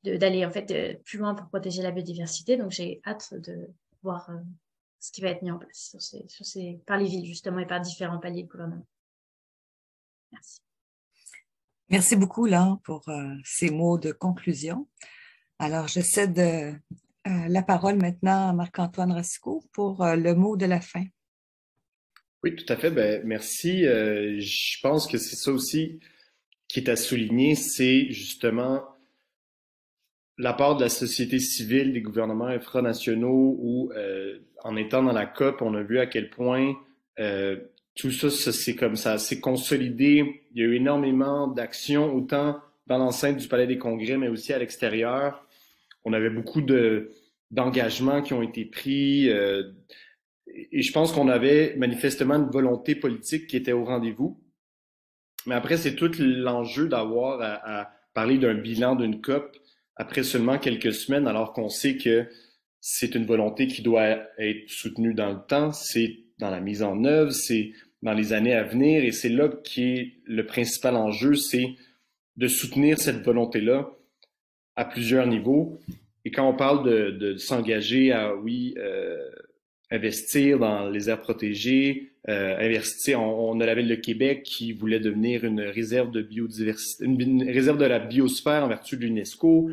d'aller en fait plus loin pour protéger la biodiversité. Donc, j'ai hâte de voir ce qui va être mis en place par les villes, justement, et par différents paliers de gouvernement. Merci. Merci beaucoup, Laure, pour ces mots de conclusion. Alors, je cède la parole maintenant à Marc-Antoine Racicot pour le mot de la fin. Oui, tout à fait. Ben, merci. Je pense que c'est ça aussi qui est à souligner, c'est justement la part de la société civile, des gouvernements infranationaux, où en étant dans la COP, on a vu à quel point tout ça, c'est comme ça, c'est consolidé. Il y a eu énormément d'actions, autant dans l'enceinte du Palais des Congrès, mais aussi à l'extérieur. On avait beaucoup d'engagements qui ont été pris. Et je pense qu'on avait manifestement une volonté politique qui était au rendez-vous. Mais après, c'est tout l'enjeu d'avoir à parler d'un bilan d'une COP après seulement quelques semaines, alors qu'on sait que c'est une volonté qui doit être soutenue dans le temps, c'est dans la mise en œuvre, c'est dans les années à venir, et c'est là qui est le principal enjeu, c'est de soutenir cette volonté-là à plusieurs niveaux. Et quand on parle de s'engager à, investir dans les aires protégées, investir, on a la ville de Québec qui voulait devenir une réserve de biodiversité, une réserve de la biosphère en vertu de l'UNESCO,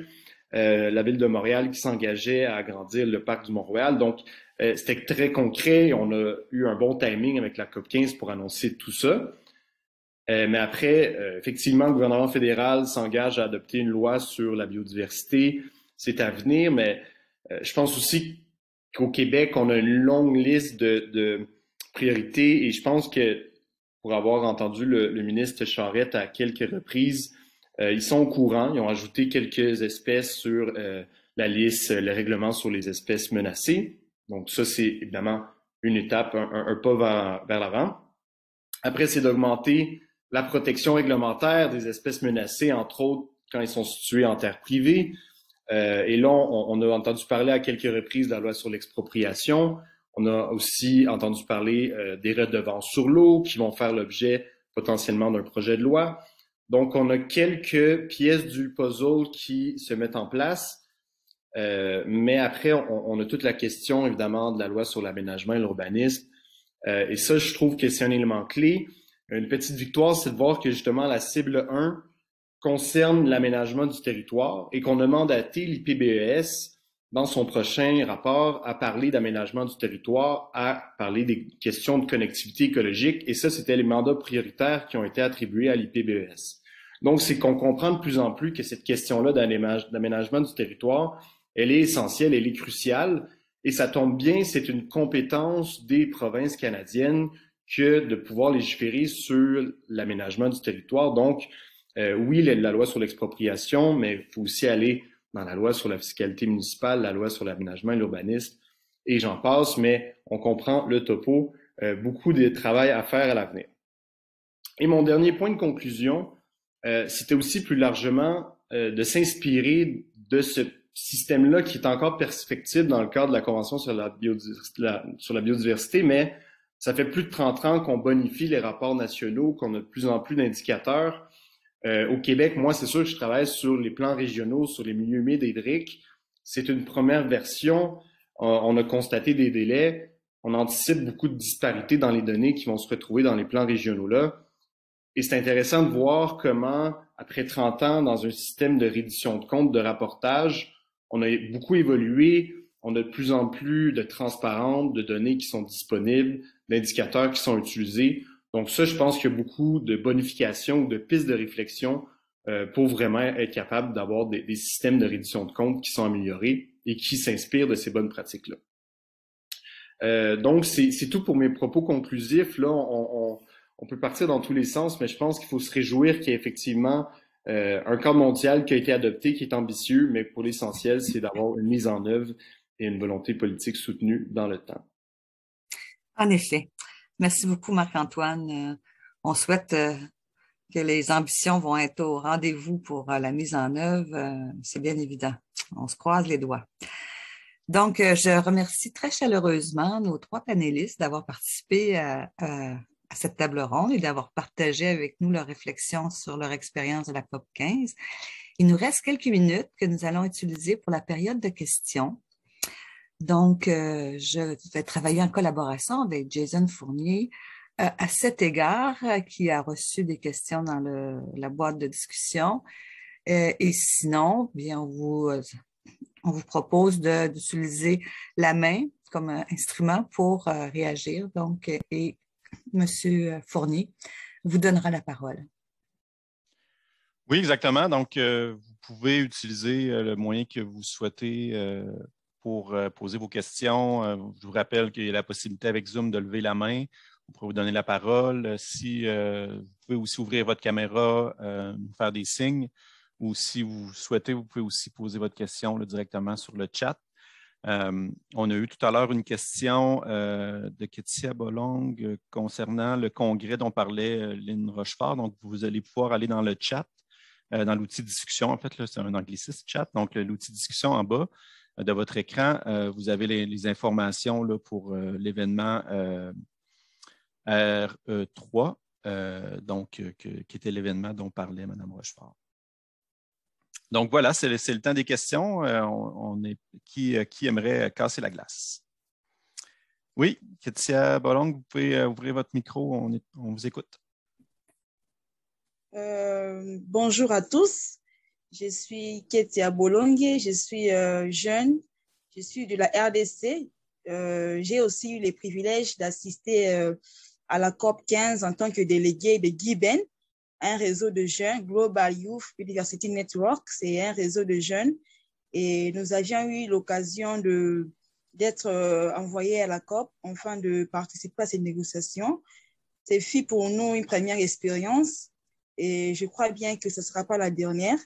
la ville de Montréal qui s'engageait à agrandir le parc du Mont-Royal. Donc, c'était très concret. On a eu un bon timing avec la COP15 pour annoncer tout ça. Mais après, effectivement, le gouvernement fédéral s'engage à adopter une loi sur la biodiversité. C'est à venir, mais je pense aussi qu'au Québec, on a une longue liste de priorités et je pense que, pour avoir entendu le ministre Charette à quelques reprises, ils sont au courant. Ils ont ajouté quelques espèces sur la liste, le règlement sur les espèces menacées. Donc ça, c'est évidemment une étape, un pas vers l'avant. Après, c'est d'augmenter la protection réglementaire des espèces menacées, entre autres quand ils sont situés en terre privée. Et là, on a entendu parler à quelques reprises de la loi sur l'expropriation. On a aussi entendu parler des redevances sur l'eau qui vont faire l'objet potentiellement d'un projet de loi. Donc, on a quelques pièces du puzzle qui se mettent en place. Mais après, on a toute la question, évidemment, de la loi sur l'aménagement et l'urbanisme. Et ça, je trouve que c'est un élément clé. Une petite victoire, c'est de voir que justement la cible 1 concerne l'aménagement du territoire et qu'on a mandaté l'IPBES dans son prochain rapport à parler d'aménagement du territoire, à parler des questions de connectivité écologique. Et ça, c'était les mandats prioritaires qui ont été attribués à l'IPBES. Donc, c'est qu'on comprend de plus en plus que cette question-là d'aménagement du territoire, elle est essentielle, elle est cruciale. Et ça tombe bien, c'est une compétence des provinces canadiennes que de pouvoir légiférer sur l'aménagement du territoire. Donc, oui, la loi sur l'expropriation, mais il faut aussi aller dans la loi sur la fiscalité municipale, la loi sur l'aménagement et l'urbanisme, et j'en passe, mais on comprend le topo, beaucoup de travail à faire à l'avenir. Et mon dernier point de conclusion, c'était aussi plus largement de s'inspirer de ce système-là qui est encore perfectible dans le cadre de la Convention sur la biodiversité, mais ça fait plus de 30 ans qu'on bonifie les rapports nationaux, qu'on a de plus en plus d'indicateurs. Au Québec, moi, c'est sûr que je travaille sur les plans régionaux, sur les milieux humides et hydriques. C'est une première version. On a constaté des délais. On anticipe beaucoup de disparités dans les données qui vont se retrouver dans les plans régionaux-là. Et c'est intéressant de voir comment, après 30 ans, dans un système de reddition de comptes, de rapportage, on a beaucoup évolué. On a de plus en plus de transparence, de données qui sont disponibles, d'indicateurs qui sont utilisés. Donc ça, je pense qu'il y a beaucoup de bonifications ou de pistes de réflexion pour vraiment être capable d'avoir des systèmes de reddition de comptes qui sont améliorés et qui s'inspirent de ces bonnes pratiques-là. Donc, c'est tout pour mes propos conclusifs. Là, on peut partir dans tous les sens, mais je pense qu'il faut se réjouir qu'il y ait effectivement un cadre mondial qui a été adopté, qui est ambitieux, mais pour l'essentiel, c'est d'avoir une mise en œuvre et une volonté politique soutenue dans le temps. En effet. Merci beaucoup, Marc-Antoine. On souhaite que les ambitions vont être au rendez-vous pour la mise en œuvre. C'est bien évident. On se croise les doigts. Donc, je remercie très chaleureusement nos 3 panélistes d'avoir participé à cette table ronde et d'avoir partagé avec nous leurs réflexions sur leur expérience de la COP15. Il nous reste quelques minutes que nous allons utiliser pour la période de questions. Donc, je vais travailler en collaboration avec Jason Fournier, À cet égard, qui a reçu des questions dans la boîte de discussion. Et sinon, bien, on vous propose d'utiliser la main comme instrument pour réagir. Donc, et M. Fournier vous donnera la parole. Oui, exactement. Donc, vous pouvez utiliser le moyen que vous souhaitez pour poser vos questions. Je vous rappelle qu'il y a la possibilité avec Zoom de lever la main. On pourrait vous donner la parole. Si vous pouvez aussi ouvrir votre caméra, faire des signes, ou si vous souhaitez, vous pouvez aussi poser votre question là, directement sur le chat. On a eu tout à l'heure une question de Ketia Bolong concernant le congrès dont parlait Lynn Rochefort. Donc, vous allez pouvoir aller dans le chat, dans l'outil de discussion. En fait, c'est un anglicisme chat. Donc, l'outil de discussion en bas de votre écran, vous avez les informations là, pour l'événement RE3, qui était l'événement dont parlait Mme Rochefort. Donc voilà, c'est le temps des questions. Qui aimerait casser la glace? Oui, Ketia Bolong, vous pouvez ouvrir votre micro, on vous écoute. Bonjour à tous, je suis Ketia Bolong, je suis jeune, je suis de la RDC. J'ai aussi eu le privilège d'assister à la COP 15 en tant que déléguée de GIBEN, un réseau de jeunes, Global Youth University Network, c'est un réseau de jeunes. Et nous avions eu l'occasion d'être envoyés à la COP afin de participer à ces négociations. C'est fut pour nous une première expérience et je crois bien que ce ne sera pas la dernière.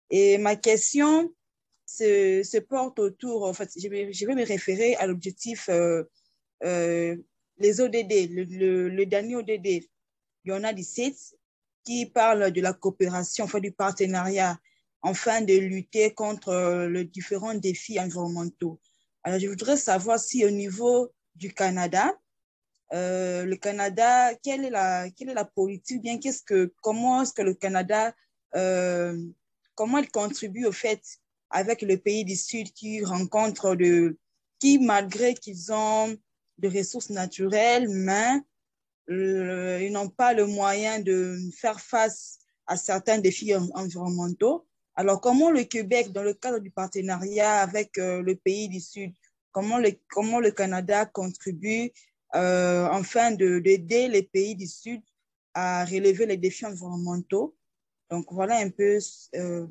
Et ma question se porte autour, en fait, je vais me référer à l'objectif, les ODD, le dernier ODD, il y en a 17 qui parle de la coopération, enfin du partenariat, afin de lutter contre les différents défis environnementaux. Alors, je voudrais savoir si au niveau du Canada, le Canada, quelle est la politique, bien comment est-ce que le Canada, comment il contribue au fait avec le pays du Sud qui malgré qu'ils ont des ressources naturelles, mais ils n'ont pas le moyen de faire face à certains défis environnementaux. Alors, comment le Québec, dans le cadre du partenariat avec le pays du Sud, comment le Canada contribue afin d'aider les pays du Sud à relever les défis environnementaux? Donc, voilà un peu sur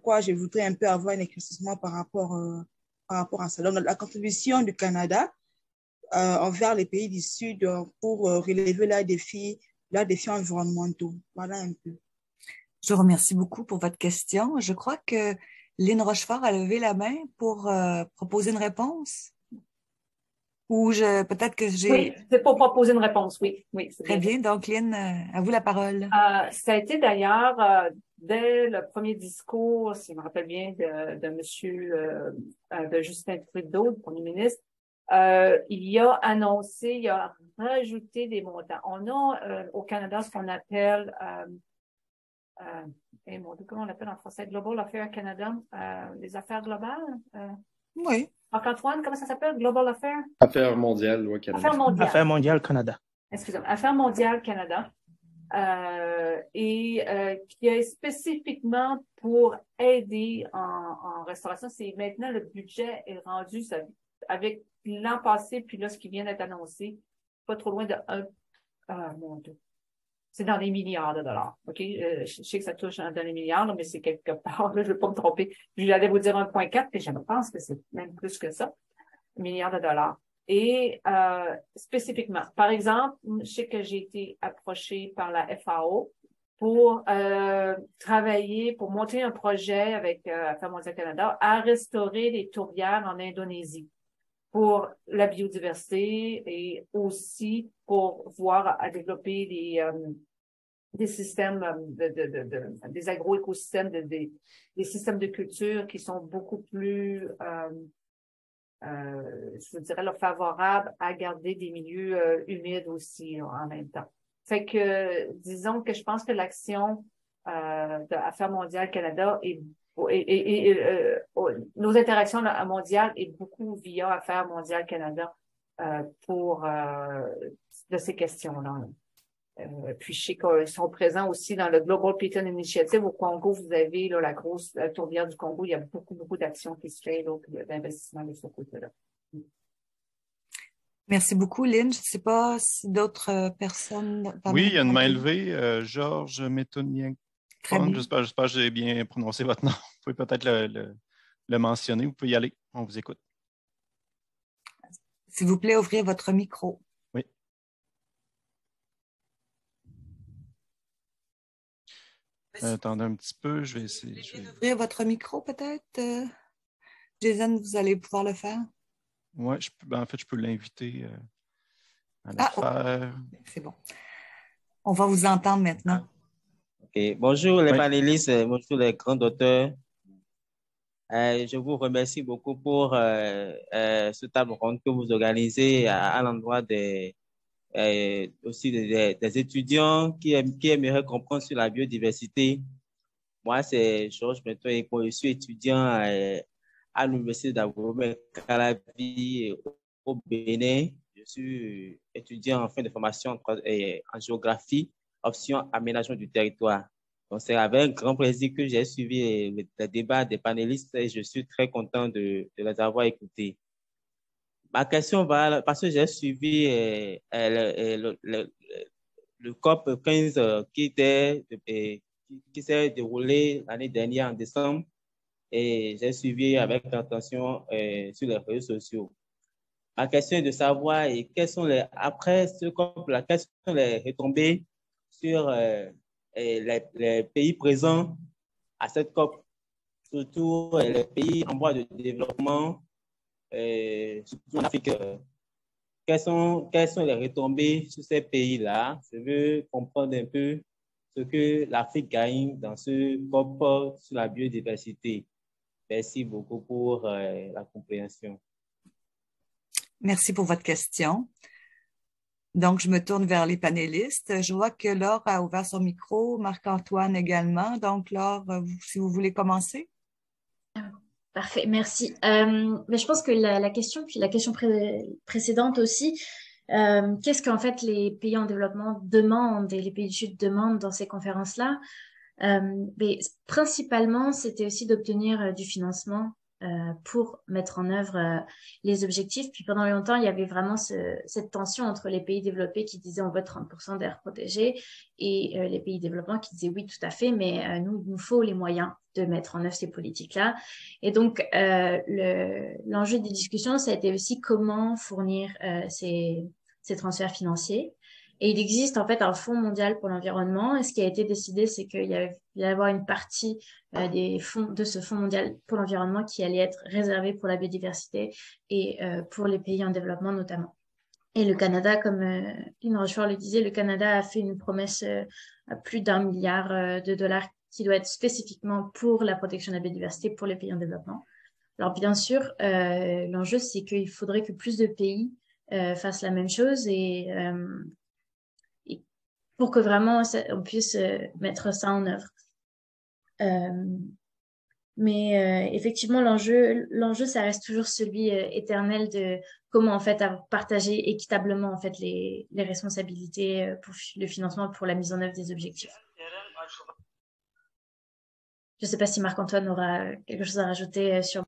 quoi je voudrais un peu avoir un éclaircissement par rapport à ça. Donc, la contribution du Canada envers les pays du Sud pour relever leurs défis environnementaux. Voilà un peu. Je vous remercie beaucoup pour votre question. Je crois que Lynn Rochefort a levé la main pour proposer une réponse. Ou peut-être que j'ai... Oui, c'est pour proposer une réponse, oui. Oui, très bien. Donc, Lynn, à vous la parole. Ça a été d'ailleurs, dès le premier discours, si je me rappelle bien, de Justin Trudeau, le premier ministre, il a rajouté des montants. On a au Canada ce qu'on appelle, comment on l'appelle en français, Global Affairs Canada, les affaires globales. Oui. Marc-Antoine, comment ça s'appelle? Global Affairs? Affaires mondiales, oui, Canada. Affaires mondiales Canada. Excusez-moi, Affaires mondiales Canada. Qui est spécifiquement pour aider en restauration. C'est maintenant le budget est rendu avec l'an passé, puis là, ce qui vient d'être annoncé, pas trop loin de mon Dieu. C'est dans les milliards de dollars. OK? Je sais que ça touche dans les milliards, là, mais c'est quelque part, là, je ne veux pas me tromper. J'allais vous dire 1,4, puis je pense que c'est même plus que ça. Milliards de dollars. Et spécifiquement, par exemple, je sais que j'ai été approchée par la FAO pour travailler, pour monter un projet avec Affaires mondiales Canada à restaurer les tourbières en Indonésie pour la biodiversité et aussi pour voir à développer des systèmes des agroécosystèmes, des systèmes de culture qui sont beaucoup plus je dirais là, favorable à garder des milieux humides aussi en même temps. Fait que, disons que je pense que l'action de Affaires mondiales Canada nos interactions mondiales est beaucoup via Affaires mondiales Canada de ces questions-là. Puis je sais qu'ils sont présents aussi dans le Global Piton Initiative au Congo. Vous avez là, la grosse tourbière du Congo. Il y a beaucoup, beaucoup d'actions qui se font, d'investissement de ce côté-là. Merci beaucoup, Lynn. Je ne sais pas si d'autres personnes... Oui, il y a une main levée. Georges Métonienko. J'espère que j'ai bien prononcé votre nom. Vous pouvez peut-être le mentionner. Vous pouvez y aller. On vous écoute. S'il vous plaît, ouvrez votre micro. Oui. Attendez un petit peu. Je vais essayer. Vous pouvez ouvrir votre micro, peut-être? Jason, vous allez pouvoir le faire? Oui, en fait, je peux l'inviter à le faire. C'est bon. On va vous entendre maintenant. Okay. Bonjour les panélistes, bonjour les grands auteurs. Je vous remercie beaucoup pour ce table ronde que vous organisez à l'endroit aussi des étudiants qui aimeraient comprendre sur la biodiversité. Moi, c'est Georges Métonienko. Je suis étudiant à l'Université d'Abomey-Calavi au Bénin. Je suis étudiant en fin de formation en géographie, option aménagement du territoire. Donc, c'est avec un grand plaisir que j'ai suivi les débats des panélistes et je suis très content de les avoir écoutés. Ma question va, parce que j'ai suivi le COP 15 qui s'est déroulé l'année dernière en décembre et j'ai suivi avec attention sur les réseaux sociaux. Ma question est de savoir quelles sont après ce COP, quelles sont les retombées sur les pays présents à cette COP, surtout les pays en voie de développement, surtout en Afrique. Quelles sont les retombées sur ces pays-là? Je veux comprendre un peu ce que l'Afrique gagne dans ce COP sur la biodiversité. Merci beaucoup pour la compréhension. Merci pour votre question. Donc, je me tourne vers les panélistes. Je vois que Laure a ouvert son micro, Marc-Antoine également. Donc, Laure, si vous voulez commencer. Parfait, merci. Mais je pense que la question, puis la question précédente aussi, qu'est-ce qu'en fait les pays en développement demandent et les pays du Sud demandent dans ces conférences-là? Mais principalement, c'était aussi d'obtenir du financement pour mettre en œuvre les objectifs. Puis pendant longtemps, il y avait vraiment cette tension entre les pays développés qui disaient on veut 30% d'air protégé et les pays développants qui disaient oui, tout à fait, mais il nous faut les moyens de mettre en œuvre ces politiques-là. Et donc, l'enjeu des discussions, ça a été aussi comment fournir ces transferts financiers. Et il existe en fait un fonds mondial pour l'environnement. Et ce qui a été décidé, c'est qu'il allait y avoir une partie des fonds de ce fonds mondial pour l'environnement qui allait être réservée pour la biodiversité et pour les pays en développement notamment. Et le Canada, comme Lynn Rochefort le disait, le Canada a fait une promesse à plus d'1 milliard de dollars qui doit être spécifiquement pour la protection de la biodiversité pour les pays en développement. Alors bien sûr, l'enjeu, c'est qu'il faudrait que plus de pays fassent la même chose et pour que vraiment on puisse mettre ça en œuvre. Mais effectivement, l'enjeu, ça reste toujours celui éternel de comment en fait partager équitablement en fait les responsabilités pour le financement pour la mise en œuvre des objectifs. Je ne sais pas si Marc-Antoine aura quelque chose à rajouter sur.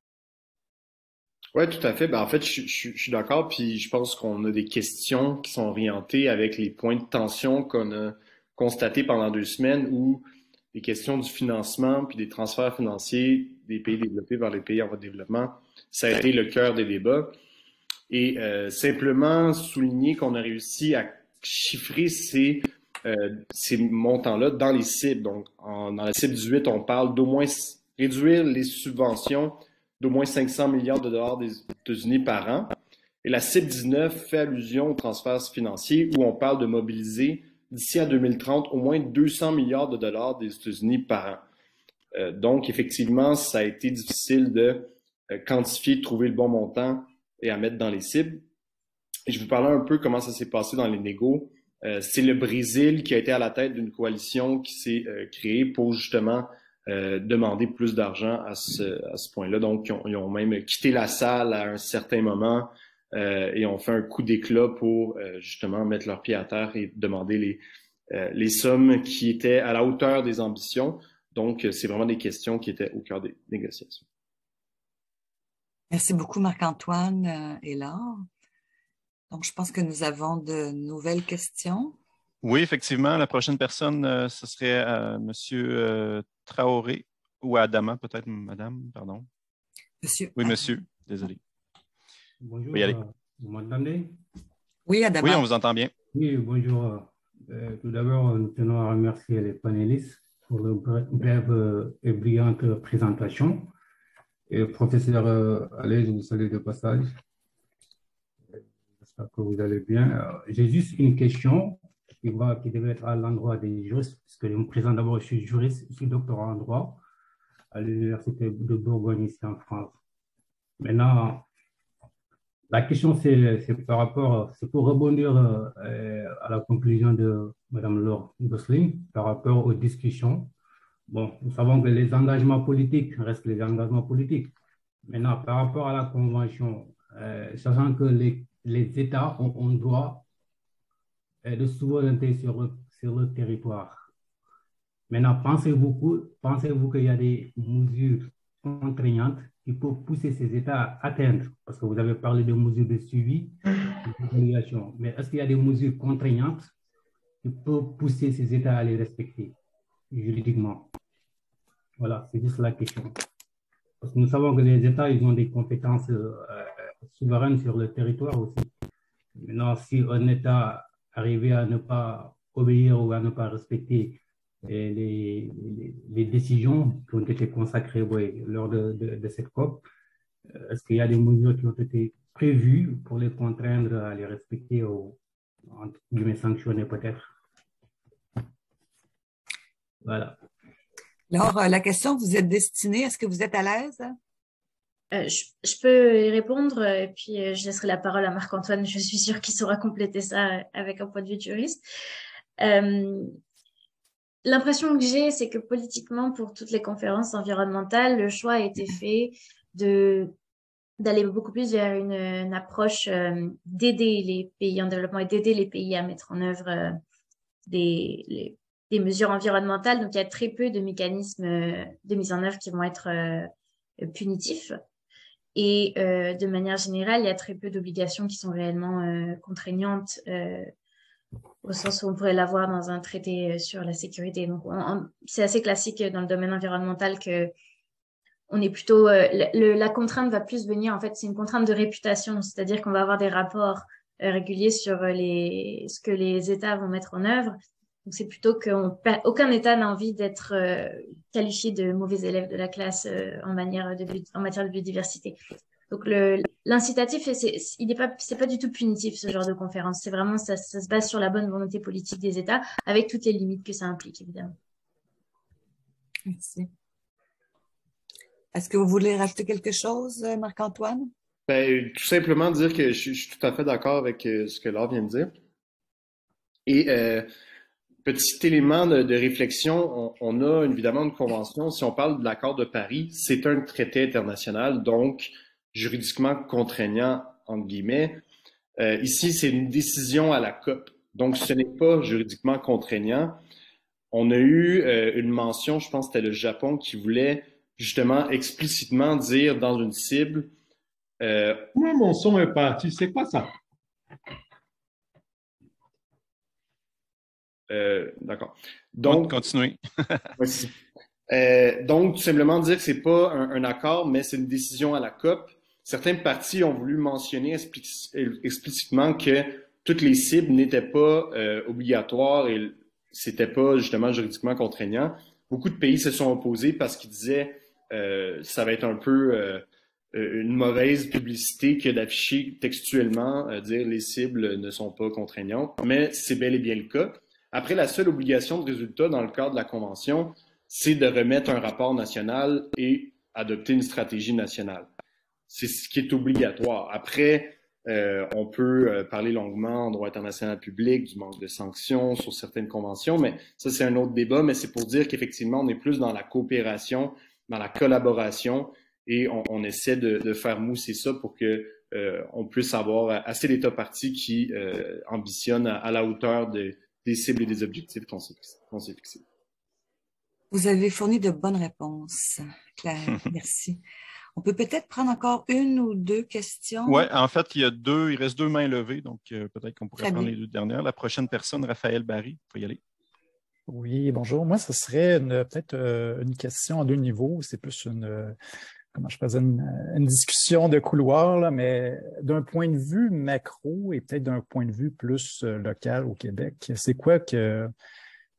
Oui, tout à fait. En fait, je suis d'accord. Puis je pense qu'on a des questions qui sont orientées avec les points de tension qu'on a constatés pendant 2 semaines où les questions du financement puis des transferts financiers des pays développés vers les pays en voie de développement, ça a été le cœur des débats. Et simplement souligner qu'on a réussi à chiffrer ces montants-là dans les cibles. Donc, dans la cible 18, on parle d'au moins réduire les subventions d'au moins 500 milliards de dollars des États-Unis par an. Et la cible 19 fait allusion aux transferts financiers où on parle de mobiliser d'ici à 2030 au moins 200 milliards de dollars des États-Unis par an. Donc, effectivement, ça a été difficile de quantifier, de trouver le bon montant et à mettre dans les cibles. Et je vous parlais un peu comment ça s'est passé dans les négos. C'est le Brésil qui a été à la tête d'une coalition qui s'est créée pour justement demander plus d'argent à ce point-là. Donc, ils ont même quitté la salle à un certain moment et ont fait un coup d'éclat pour justement mettre leurs pieds à terre et demander les sommes qui étaient à la hauteur des ambitions. Donc, c'est vraiment des questions qui étaient au cœur des négociations. Merci beaucoup, Marc-Antoine et Laure. Donc, je pense que nous avons de nouvelles questions. Oui, effectivement. La prochaine personne, ce serait M. Traoré ou Adama, peut-être, madame, pardon. Monsieur. Oui, monsieur. Désolé. Bonjour, Oui, allez. vous m'entendez? Oui, Adama. Oui, on vous entend bien. Oui, bonjour. Tout d'abord, nous tenons à remercier les panélistes pour leur brève et brillante présentation. Et professeur Allais, je vous salue de passage. J'espère que vous allez bien. J'ai juste une question qui devait être à l'endroit des juristes, parce que je me présente d'abord, je suis juriste, je suis doctorant en droit à l'Université de Bourgogne ici en France. Maintenant, la question, c'est pour rebondir à la conclusion de Mme Laure Gosling par rapport aux discussions. Bon, nous savons que les engagements politiques restent les engagements politiques. Maintenant, par rapport à la Convention, sachant que les États ont droit de souveraineté sur le territoire. Maintenant, pensez-vous qu'il y a des mesures contraignantes qui peuvent pousser ces États à atteindre, parce que vous avez parlé de mesures de suivi, d'évaluation, mais est-ce qu'il y a des mesures contraignantes qui peuvent pousser ces États à les respecter juridiquement? Voilà, c'est juste la question. Parce que nous savons que les États, ils ont des compétences souveraines sur le territoire aussi. Maintenant, si un État arrivait à ne pas obéir ou à ne pas respecter les décisions qui ont été consacrées lors de cette COP, est-ce qu'il y a des mesures qui ont été prévues pour les contraindre à les respecter ou, entre guillemets, sanctionner peut-être? Voilà. Alors, la question vous êtes destinée, est-ce que vous êtes à l'aise? Je peux y répondre et puis je laisserai la parole à Marc-Antoine. Je suis sûre qu'il saura compléter ça avec un point de vue de juriste. L'impression que j'ai, c'est que politiquement, pour toutes les conférences environnementales, le choix a été fait d'aller beaucoup plus vers une approche d'aider les pays en développement et d'aider les pays à mettre en œuvre des mesures environnementales. Donc, il y a très peu de mécanismes de mise en œuvre qui vont être punitifs. Et de manière générale, il y a très peu d'obligations qui sont réellement contraignantes au sens où on pourrait l'avoir dans un traité sur la sécurité. Donc, c'est assez classique dans le domaine environnemental que on est plutôt la contrainte va plus venir, en fait, c'est une contrainte de réputation, c'est-à-dire qu'on va avoir des rapports réguliers sur ce que les États vont mettre en œuvre. Donc, c'est plutôt qu'aucun État n'a envie d'être qualifié de mauvais élève de la classe en matière de biodiversité. Donc, l'incitatif, c'est pas du tout punitif, ce genre de conférence. C'est vraiment, ça se base sur la bonne volonté politique des États, avec toutes les limites que ça implique, évidemment. Merci. Est-ce que vous voulez rajouter quelque chose, Marc-Antoine? Ben, tout simplement dire que je suis tout à fait d'accord avec ce que Laure vient de dire. Et petit élément de réflexion, on a évidemment une convention. Si on parle de l'accord de Paris, c'est un traité international, donc juridiquement contraignant, entre guillemets. Ici, c'est une décision à la COP, donc ce n'est pas juridiquement contraignant. On a eu une mention, je pense que c'était le Japon, qui voulait justement explicitement dire dans une cible... Moi, mon son est parti, c'est quoi ça? D'accord. Donc, continuez. Donc, tout simplement dire que c'est pas un accord, mais c'est une décision à la COP. Certains partis ont voulu mentionner explicitement que toutes les cibles n'étaient pas obligatoires et c'était pas justement juridiquement contraignant. Beaucoup de pays se sont opposés parce qu'ils disaient ça va être un peu une mauvaise publicité que d'afficher textuellement, dire les cibles ne sont pas contraignantes, mais c'est bel et bien le cas. Après, la seule obligation de résultat dans le cadre de la Convention, c'est de remettre un rapport national et adopter une stratégie nationale. C'est ce qui est obligatoire. Après, on peut parler longuement en droit international public, du manque de sanctions sur certaines conventions, mais ça, c'est un autre débat, mais c'est pour dire qu'effectivement, on est plus dans la coopération, dans la collaboration, et on essaie de faire mousser ça pour que on puisse avoir assez d'États parties qui ambitionnent à la hauteur des cibles et des objectifs qu'on s'est fixés. Vous avez fourni de bonnes réponses, Claire. Merci. On peut peut-être prendre encore une ou deux questions. Oui, en fait, il reste 2 mains levées, donc peut-être qu'on pourrait prendre les 2 dernières. La prochaine personne, Raphaël Barry, il faut y aller. Oui, bonjour. Moi, ce serait peut-être une question à 2 niveaux. C'est plus comment je faisais une discussion de couloir, là, mais d'un point de vue macro et peut-être d'un point de vue plus local au Québec, c'est quoi que,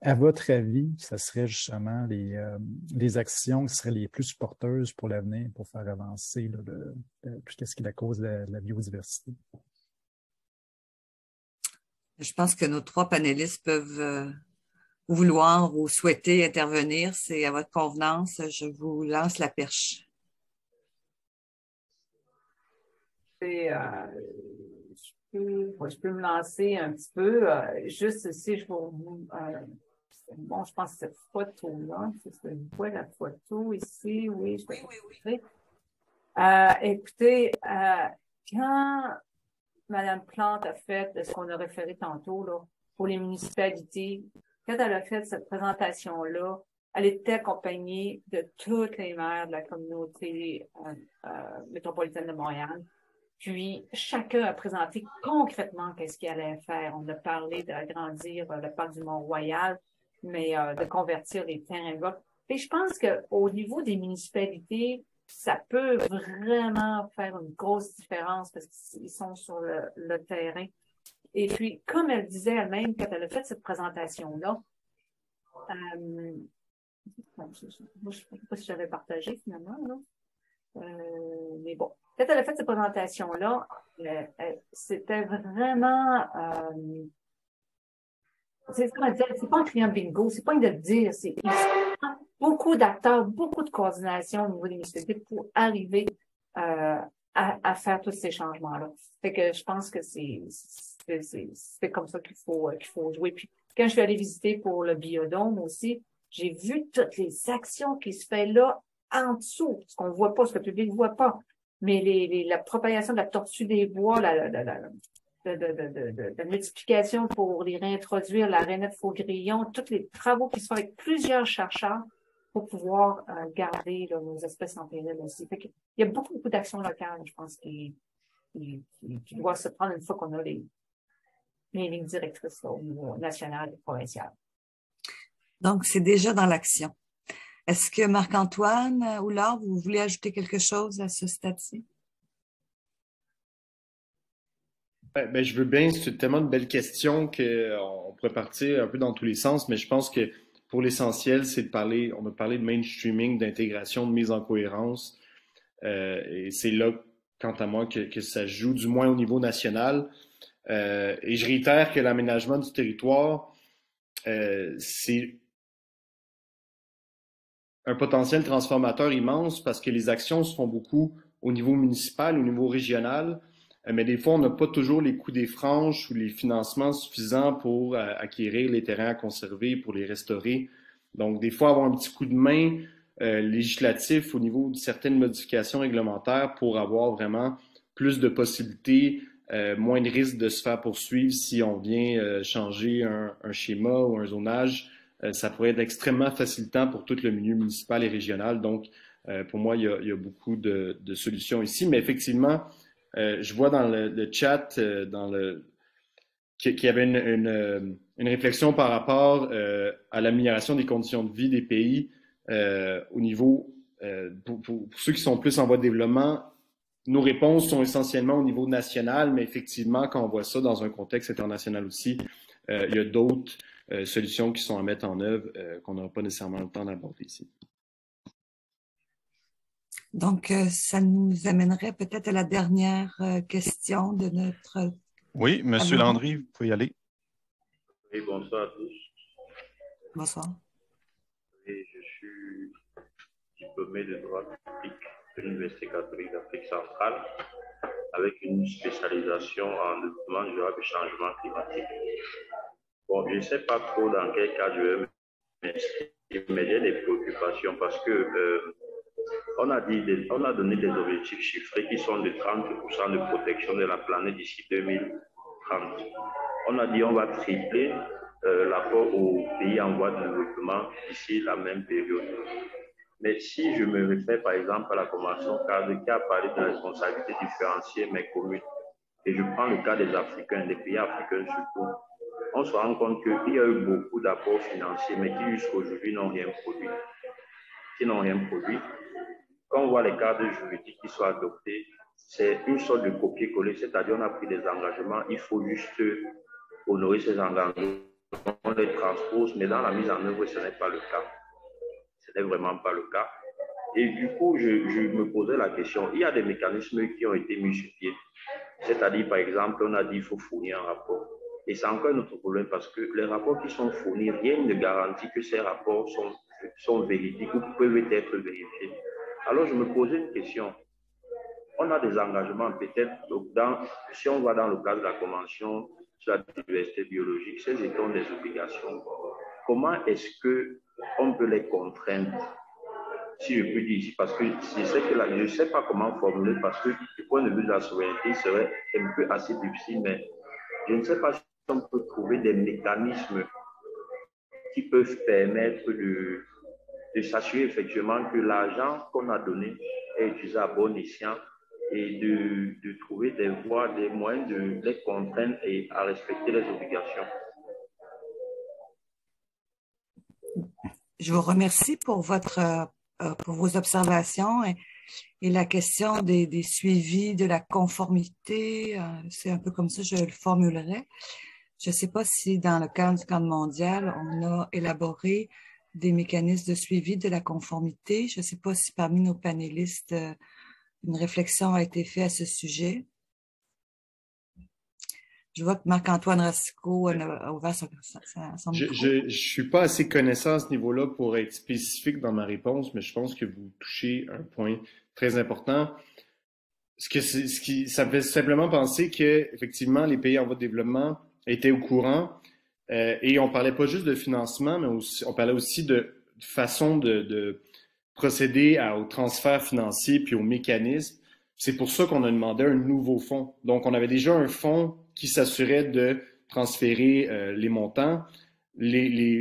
à votre avis, ça serait justement les actions qui seraient les plus porteuses pour l'avenir pour faire avancer tout ce qui est la cause de la biodiversité? Je pense que nos 3 panélistes peuvent vouloir ou souhaiter intervenir. C'est à votre convenance. Je vous lance la perche. Je peux me lancer un petit peu. Juste si je vous... bon, je pense que cette photo-là, je vois la photo ici. Oui, je vais oui. Écoutez, quand Mme Plante a fait ce qu'on a référé tantôt là, pour les municipalités, quand elle a fait cette présentation-là, elle était accompagnée de toutes les maires de la communauté métropolitaine de Montréal. Puis, chacun a présenté concrètement qu'est-ce qu'il allait faire. On a parlé d'agrandir le parc du Mont-Royal, mais de convertir les terrains de golf. Et je pense qu'au niveau des municipalités, ça peut vraiment faire une grosse différence parce qu'ils sont sur le terrain. Et puis, comme elle disait elle-même quand elle a fait cette présentation-là, je ne sais pas si j'avais partagé finalement, là. Mais bon, quand elle a fait cette présentation-là, c'était vraiment... c'est pas un client bingo, c'est pas une de le dire, c'est beaucoup d'acteurs, beaucoup de coordination au niveau des municipalités pour arriver à faire tous ces changements-là. Fait que je pense que c'est comme ça qu'il faut jouer. Puis quand je suis allée visiter pour le biodôme aussi, j'ai vu toutes les actions qui se font là en dessous, ce qu'on voit pas, ce que le public ne voit pas. Mais la propagation de la tortue des bois, la multiplication pour les réintroduire, la rainette faux-grillon, tous les travaux qui se font avec plusieurs chercheurs pour pouvoir garder là, nos espèces en péril aussi. Fait qu'il y a beaucoup d'actions locales, je pense, qui doivent se prendre une fois qu'on a les lignes directrices là, au niveau national et provincial. Donc, c'est déjà dans l'action. Est-ce que Marc-Antoine ou Laure, vous voulez ajouter quelque chose à ce stade-ci? Ben, je veux bien, c'est tellement de belles questions qu'on pourrait partir un peu dans tous les sens, mais je pense que pour l'essentiel, c'est on a parlé de mainstreaming, d'intégration, de mise en cohérence, et c'est là, quant à moi, que ça joue, du moins au niveau national. Et je réitère que l'aménagement du territoire, c'est un potentiel transformateur immense parce que les actions se font beaucoup au niveau municipal, au niveau régional, mais des fois, on n'a pas toujours les coûts des franges ou les financements suffisants pour acquérir les terrains à conserver, pour les restaurer. Donc, des fois, avoir un petit coup de main législatif au niveau de certaines modifications réglementaires pour avoir vraiment plus de possibilités, moins de risques de se faire poursuivre si on vient changer un schéma ou un zonage. Ça pourrait être extrêmement facilitant pour tout le milieu municipal et régional. Donc, pour moi, il y a beaucoup de solutions ici. Mais effectivement, je vois dans le chat qu'il y avait une réflexion par rapport à l'amélioration des conditions de vie des pays au niveau, pour ceux qui sont plus en voie de développement. Nos réponses sont essentiellement au niveau national, mais effectivement, quand on voit ça dans un contexte international aussi, il y a d'autres solutions qui sont à mettre en œuvre qu'on n'aura pas nécessairement le temps d'aborder ici. Donc, ça nous amènerait peut-être à la dernière question de notre... Oui, M. Landry, vous pouvez y aller. Oui, bonsoir à tous. Bonsoir. Oui, je suis diplômé de droit public de l'Université catholique d'Afrique centrale avec une spécialisation en développement durable et changement climatique. Bon, je ne sais pas trop dans quel cas je vais m'inscrire, mais j'ai des préoccupations parce que on a donné des objectifs chiffrés qui sont de 30% de protection de la planète d'ici 2030. On a dit on va tripler l'apport aux pays en voie de développement d'ici la même période. Mais si je me réfère par exemple à la Convention cadre qui a parlé de la responsabilité différenciée mais commune, et je prends le cas des Africains, des pays africains surtout, on se rend compte qu'il y a eu beaucoup d'apports financiers, mais qui jusqu'à aujourd'hui n'ont rien produit. Quand on voit les cadres juridiques qui sont adoptés, c'est une sorte de copier-coller, c'est-à-dire on a pris des engagements, il faut juste honorer ces engagements, on les transpose, mais dans la mise en œuvre, ce n'est pas le cas. Ce n'est vraiment pas le cas. Et du coup, je me posais la question, il y a des mécanismes qui ont été mis sur pied. C'est-à-dire, par exemple, on a dit qu'il faut fournir un rapport. Et c'est encore un autre problème parce que les rapports qui sont fournis, rien ne garantit que ces rapports sont véridiques ou peuvent être vérifiés. Alors, je me posais une question. On a des engagements peut-être, si on va dans le cadre de la Convention sur la diversité biologique, ces états ont des obligations. Comment est-ce qu'on peut les contraindre? Si je peux dire ici, parce que je ne sais pas comment formuler, parce que du point de vue de la souveraineté, ce serait un peu assez difficile, mais je ne sais pas si on peut trouver des mécanismes qui peuvent permettre de s'assurer effectivement que l'argent qu'on a donné est utilisé à bon escient et de trouver des voies, des moyens de les contraindre et à respecter les obligations. Je vous remercie pour vos observations et la question des suivis de la conformité. C'est un peu comme ça que je le formulerais. Je ne sais pas si dans le cadre du cadre mondial, on a élaboré des mécanismes de suivi de la conformité. Je ne sais pas si parmi nos panélistes, une réflexion a été faite à ce sujet. Je vois que Marc-Antoine Racicot a ouvert son micro. Je ne suis pas assez connaissant à ce niveau-là pour être spécifique dans ma réponse, mais je pense que vous touchez un point très important. Ça me fait simplement penser que, effectivement, les pays en voie de développement étaient au courant et on parlait pas juste de financement, mais on parlait aussi de façon de procéder au transfert financier puis au mécanisme. C'est pour ça qu'on a demandé un nouveau fonds. Donc, on avait déjà un fonds qui s'assurait de transférer les montants.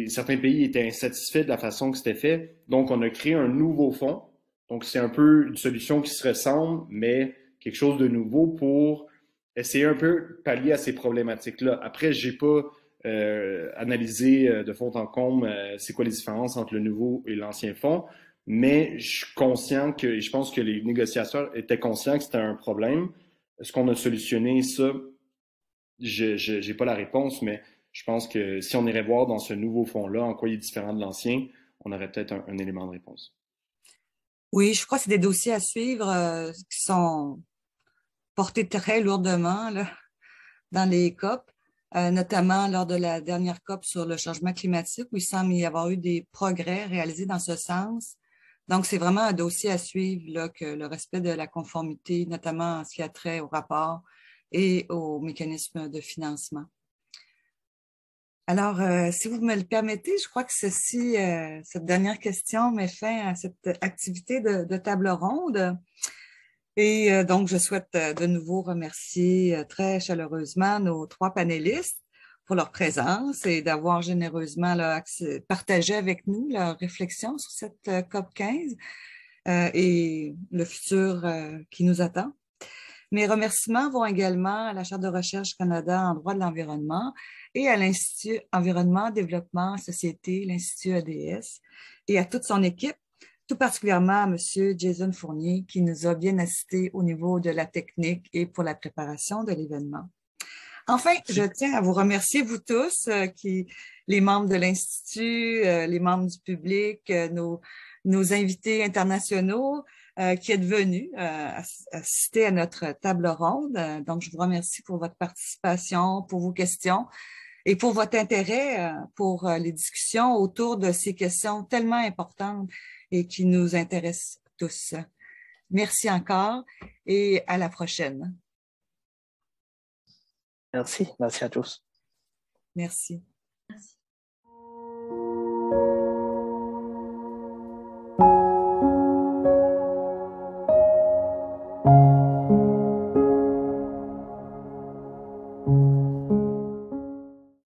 Certains pays étaient insatisfaits de la façon que c'était fait. Donc, on a créé un nouveau fonds. Donc, c'est un peu une solution qui se ressemble, mais quelque chose de nouveau pour essayer un peu pallier à ces problématiques-là. Après, j'ai pas analysé de fond en comble c'est quoi les différences entre le nouveau et l'ancien fonds, mais je suis conscient et je pense que les négociateurs étaient conscients que c'était un problème. Est-ce qu'on a solutionné ça? Je n'ai pas la réponse, mais je pense que si on irait voir dans ce nouveau fonds-là en quoi il est différent de l'ancien, on aurait peut-être un élément de réponse. Oui, je crois que c'est des dossiers à suivre qui sont portés très lourdement là, dans les COP, notamment lors de la dernière COP sur le changement climatique, où il semble y avoir eu des progrès réalisés dans ce sens. Donc, c'est vraiment un dossier à suivre, là, que le respect de la conformité, notamment en ce qui a trait au rapport et aux mécanismes de financement. Alors, si vous me le permettez, je crois que cette dernière question met fin à cette activité de table ronde. Et donc, je souhaite de nouveau remercier très chaleureusement nos 3 panélistes pour leur présence et d'avoir généreusement partagé avec nous leurs réflexions sur cette COP 15 et le futur qui nous attend. Mes remerciements vont également à la Chaire de recherche Canada en droit de l'environnement et à l'Institut Environnement, Développement, Société, l'Institut EDS, et à toute son équipe, tout particulièrement à M. Jason Fournier, qui nous a bien assistés au niveau de la technique et pour la préparation de l'événement. Enfin, je tiens à vous remercier, vous tous, les membres de l'Institut, les membres du public, nos invités internationaux, qui êtes venus assister à notre table ronde. Donc, je vous remercie pour votre participation, pour vos questions et pour votre intérêt pour les discussions autour de ces questions tellement importantes et qui nous intéressent tous. Merci encore et à la prochaine. Merci à tous. Merci. Merci.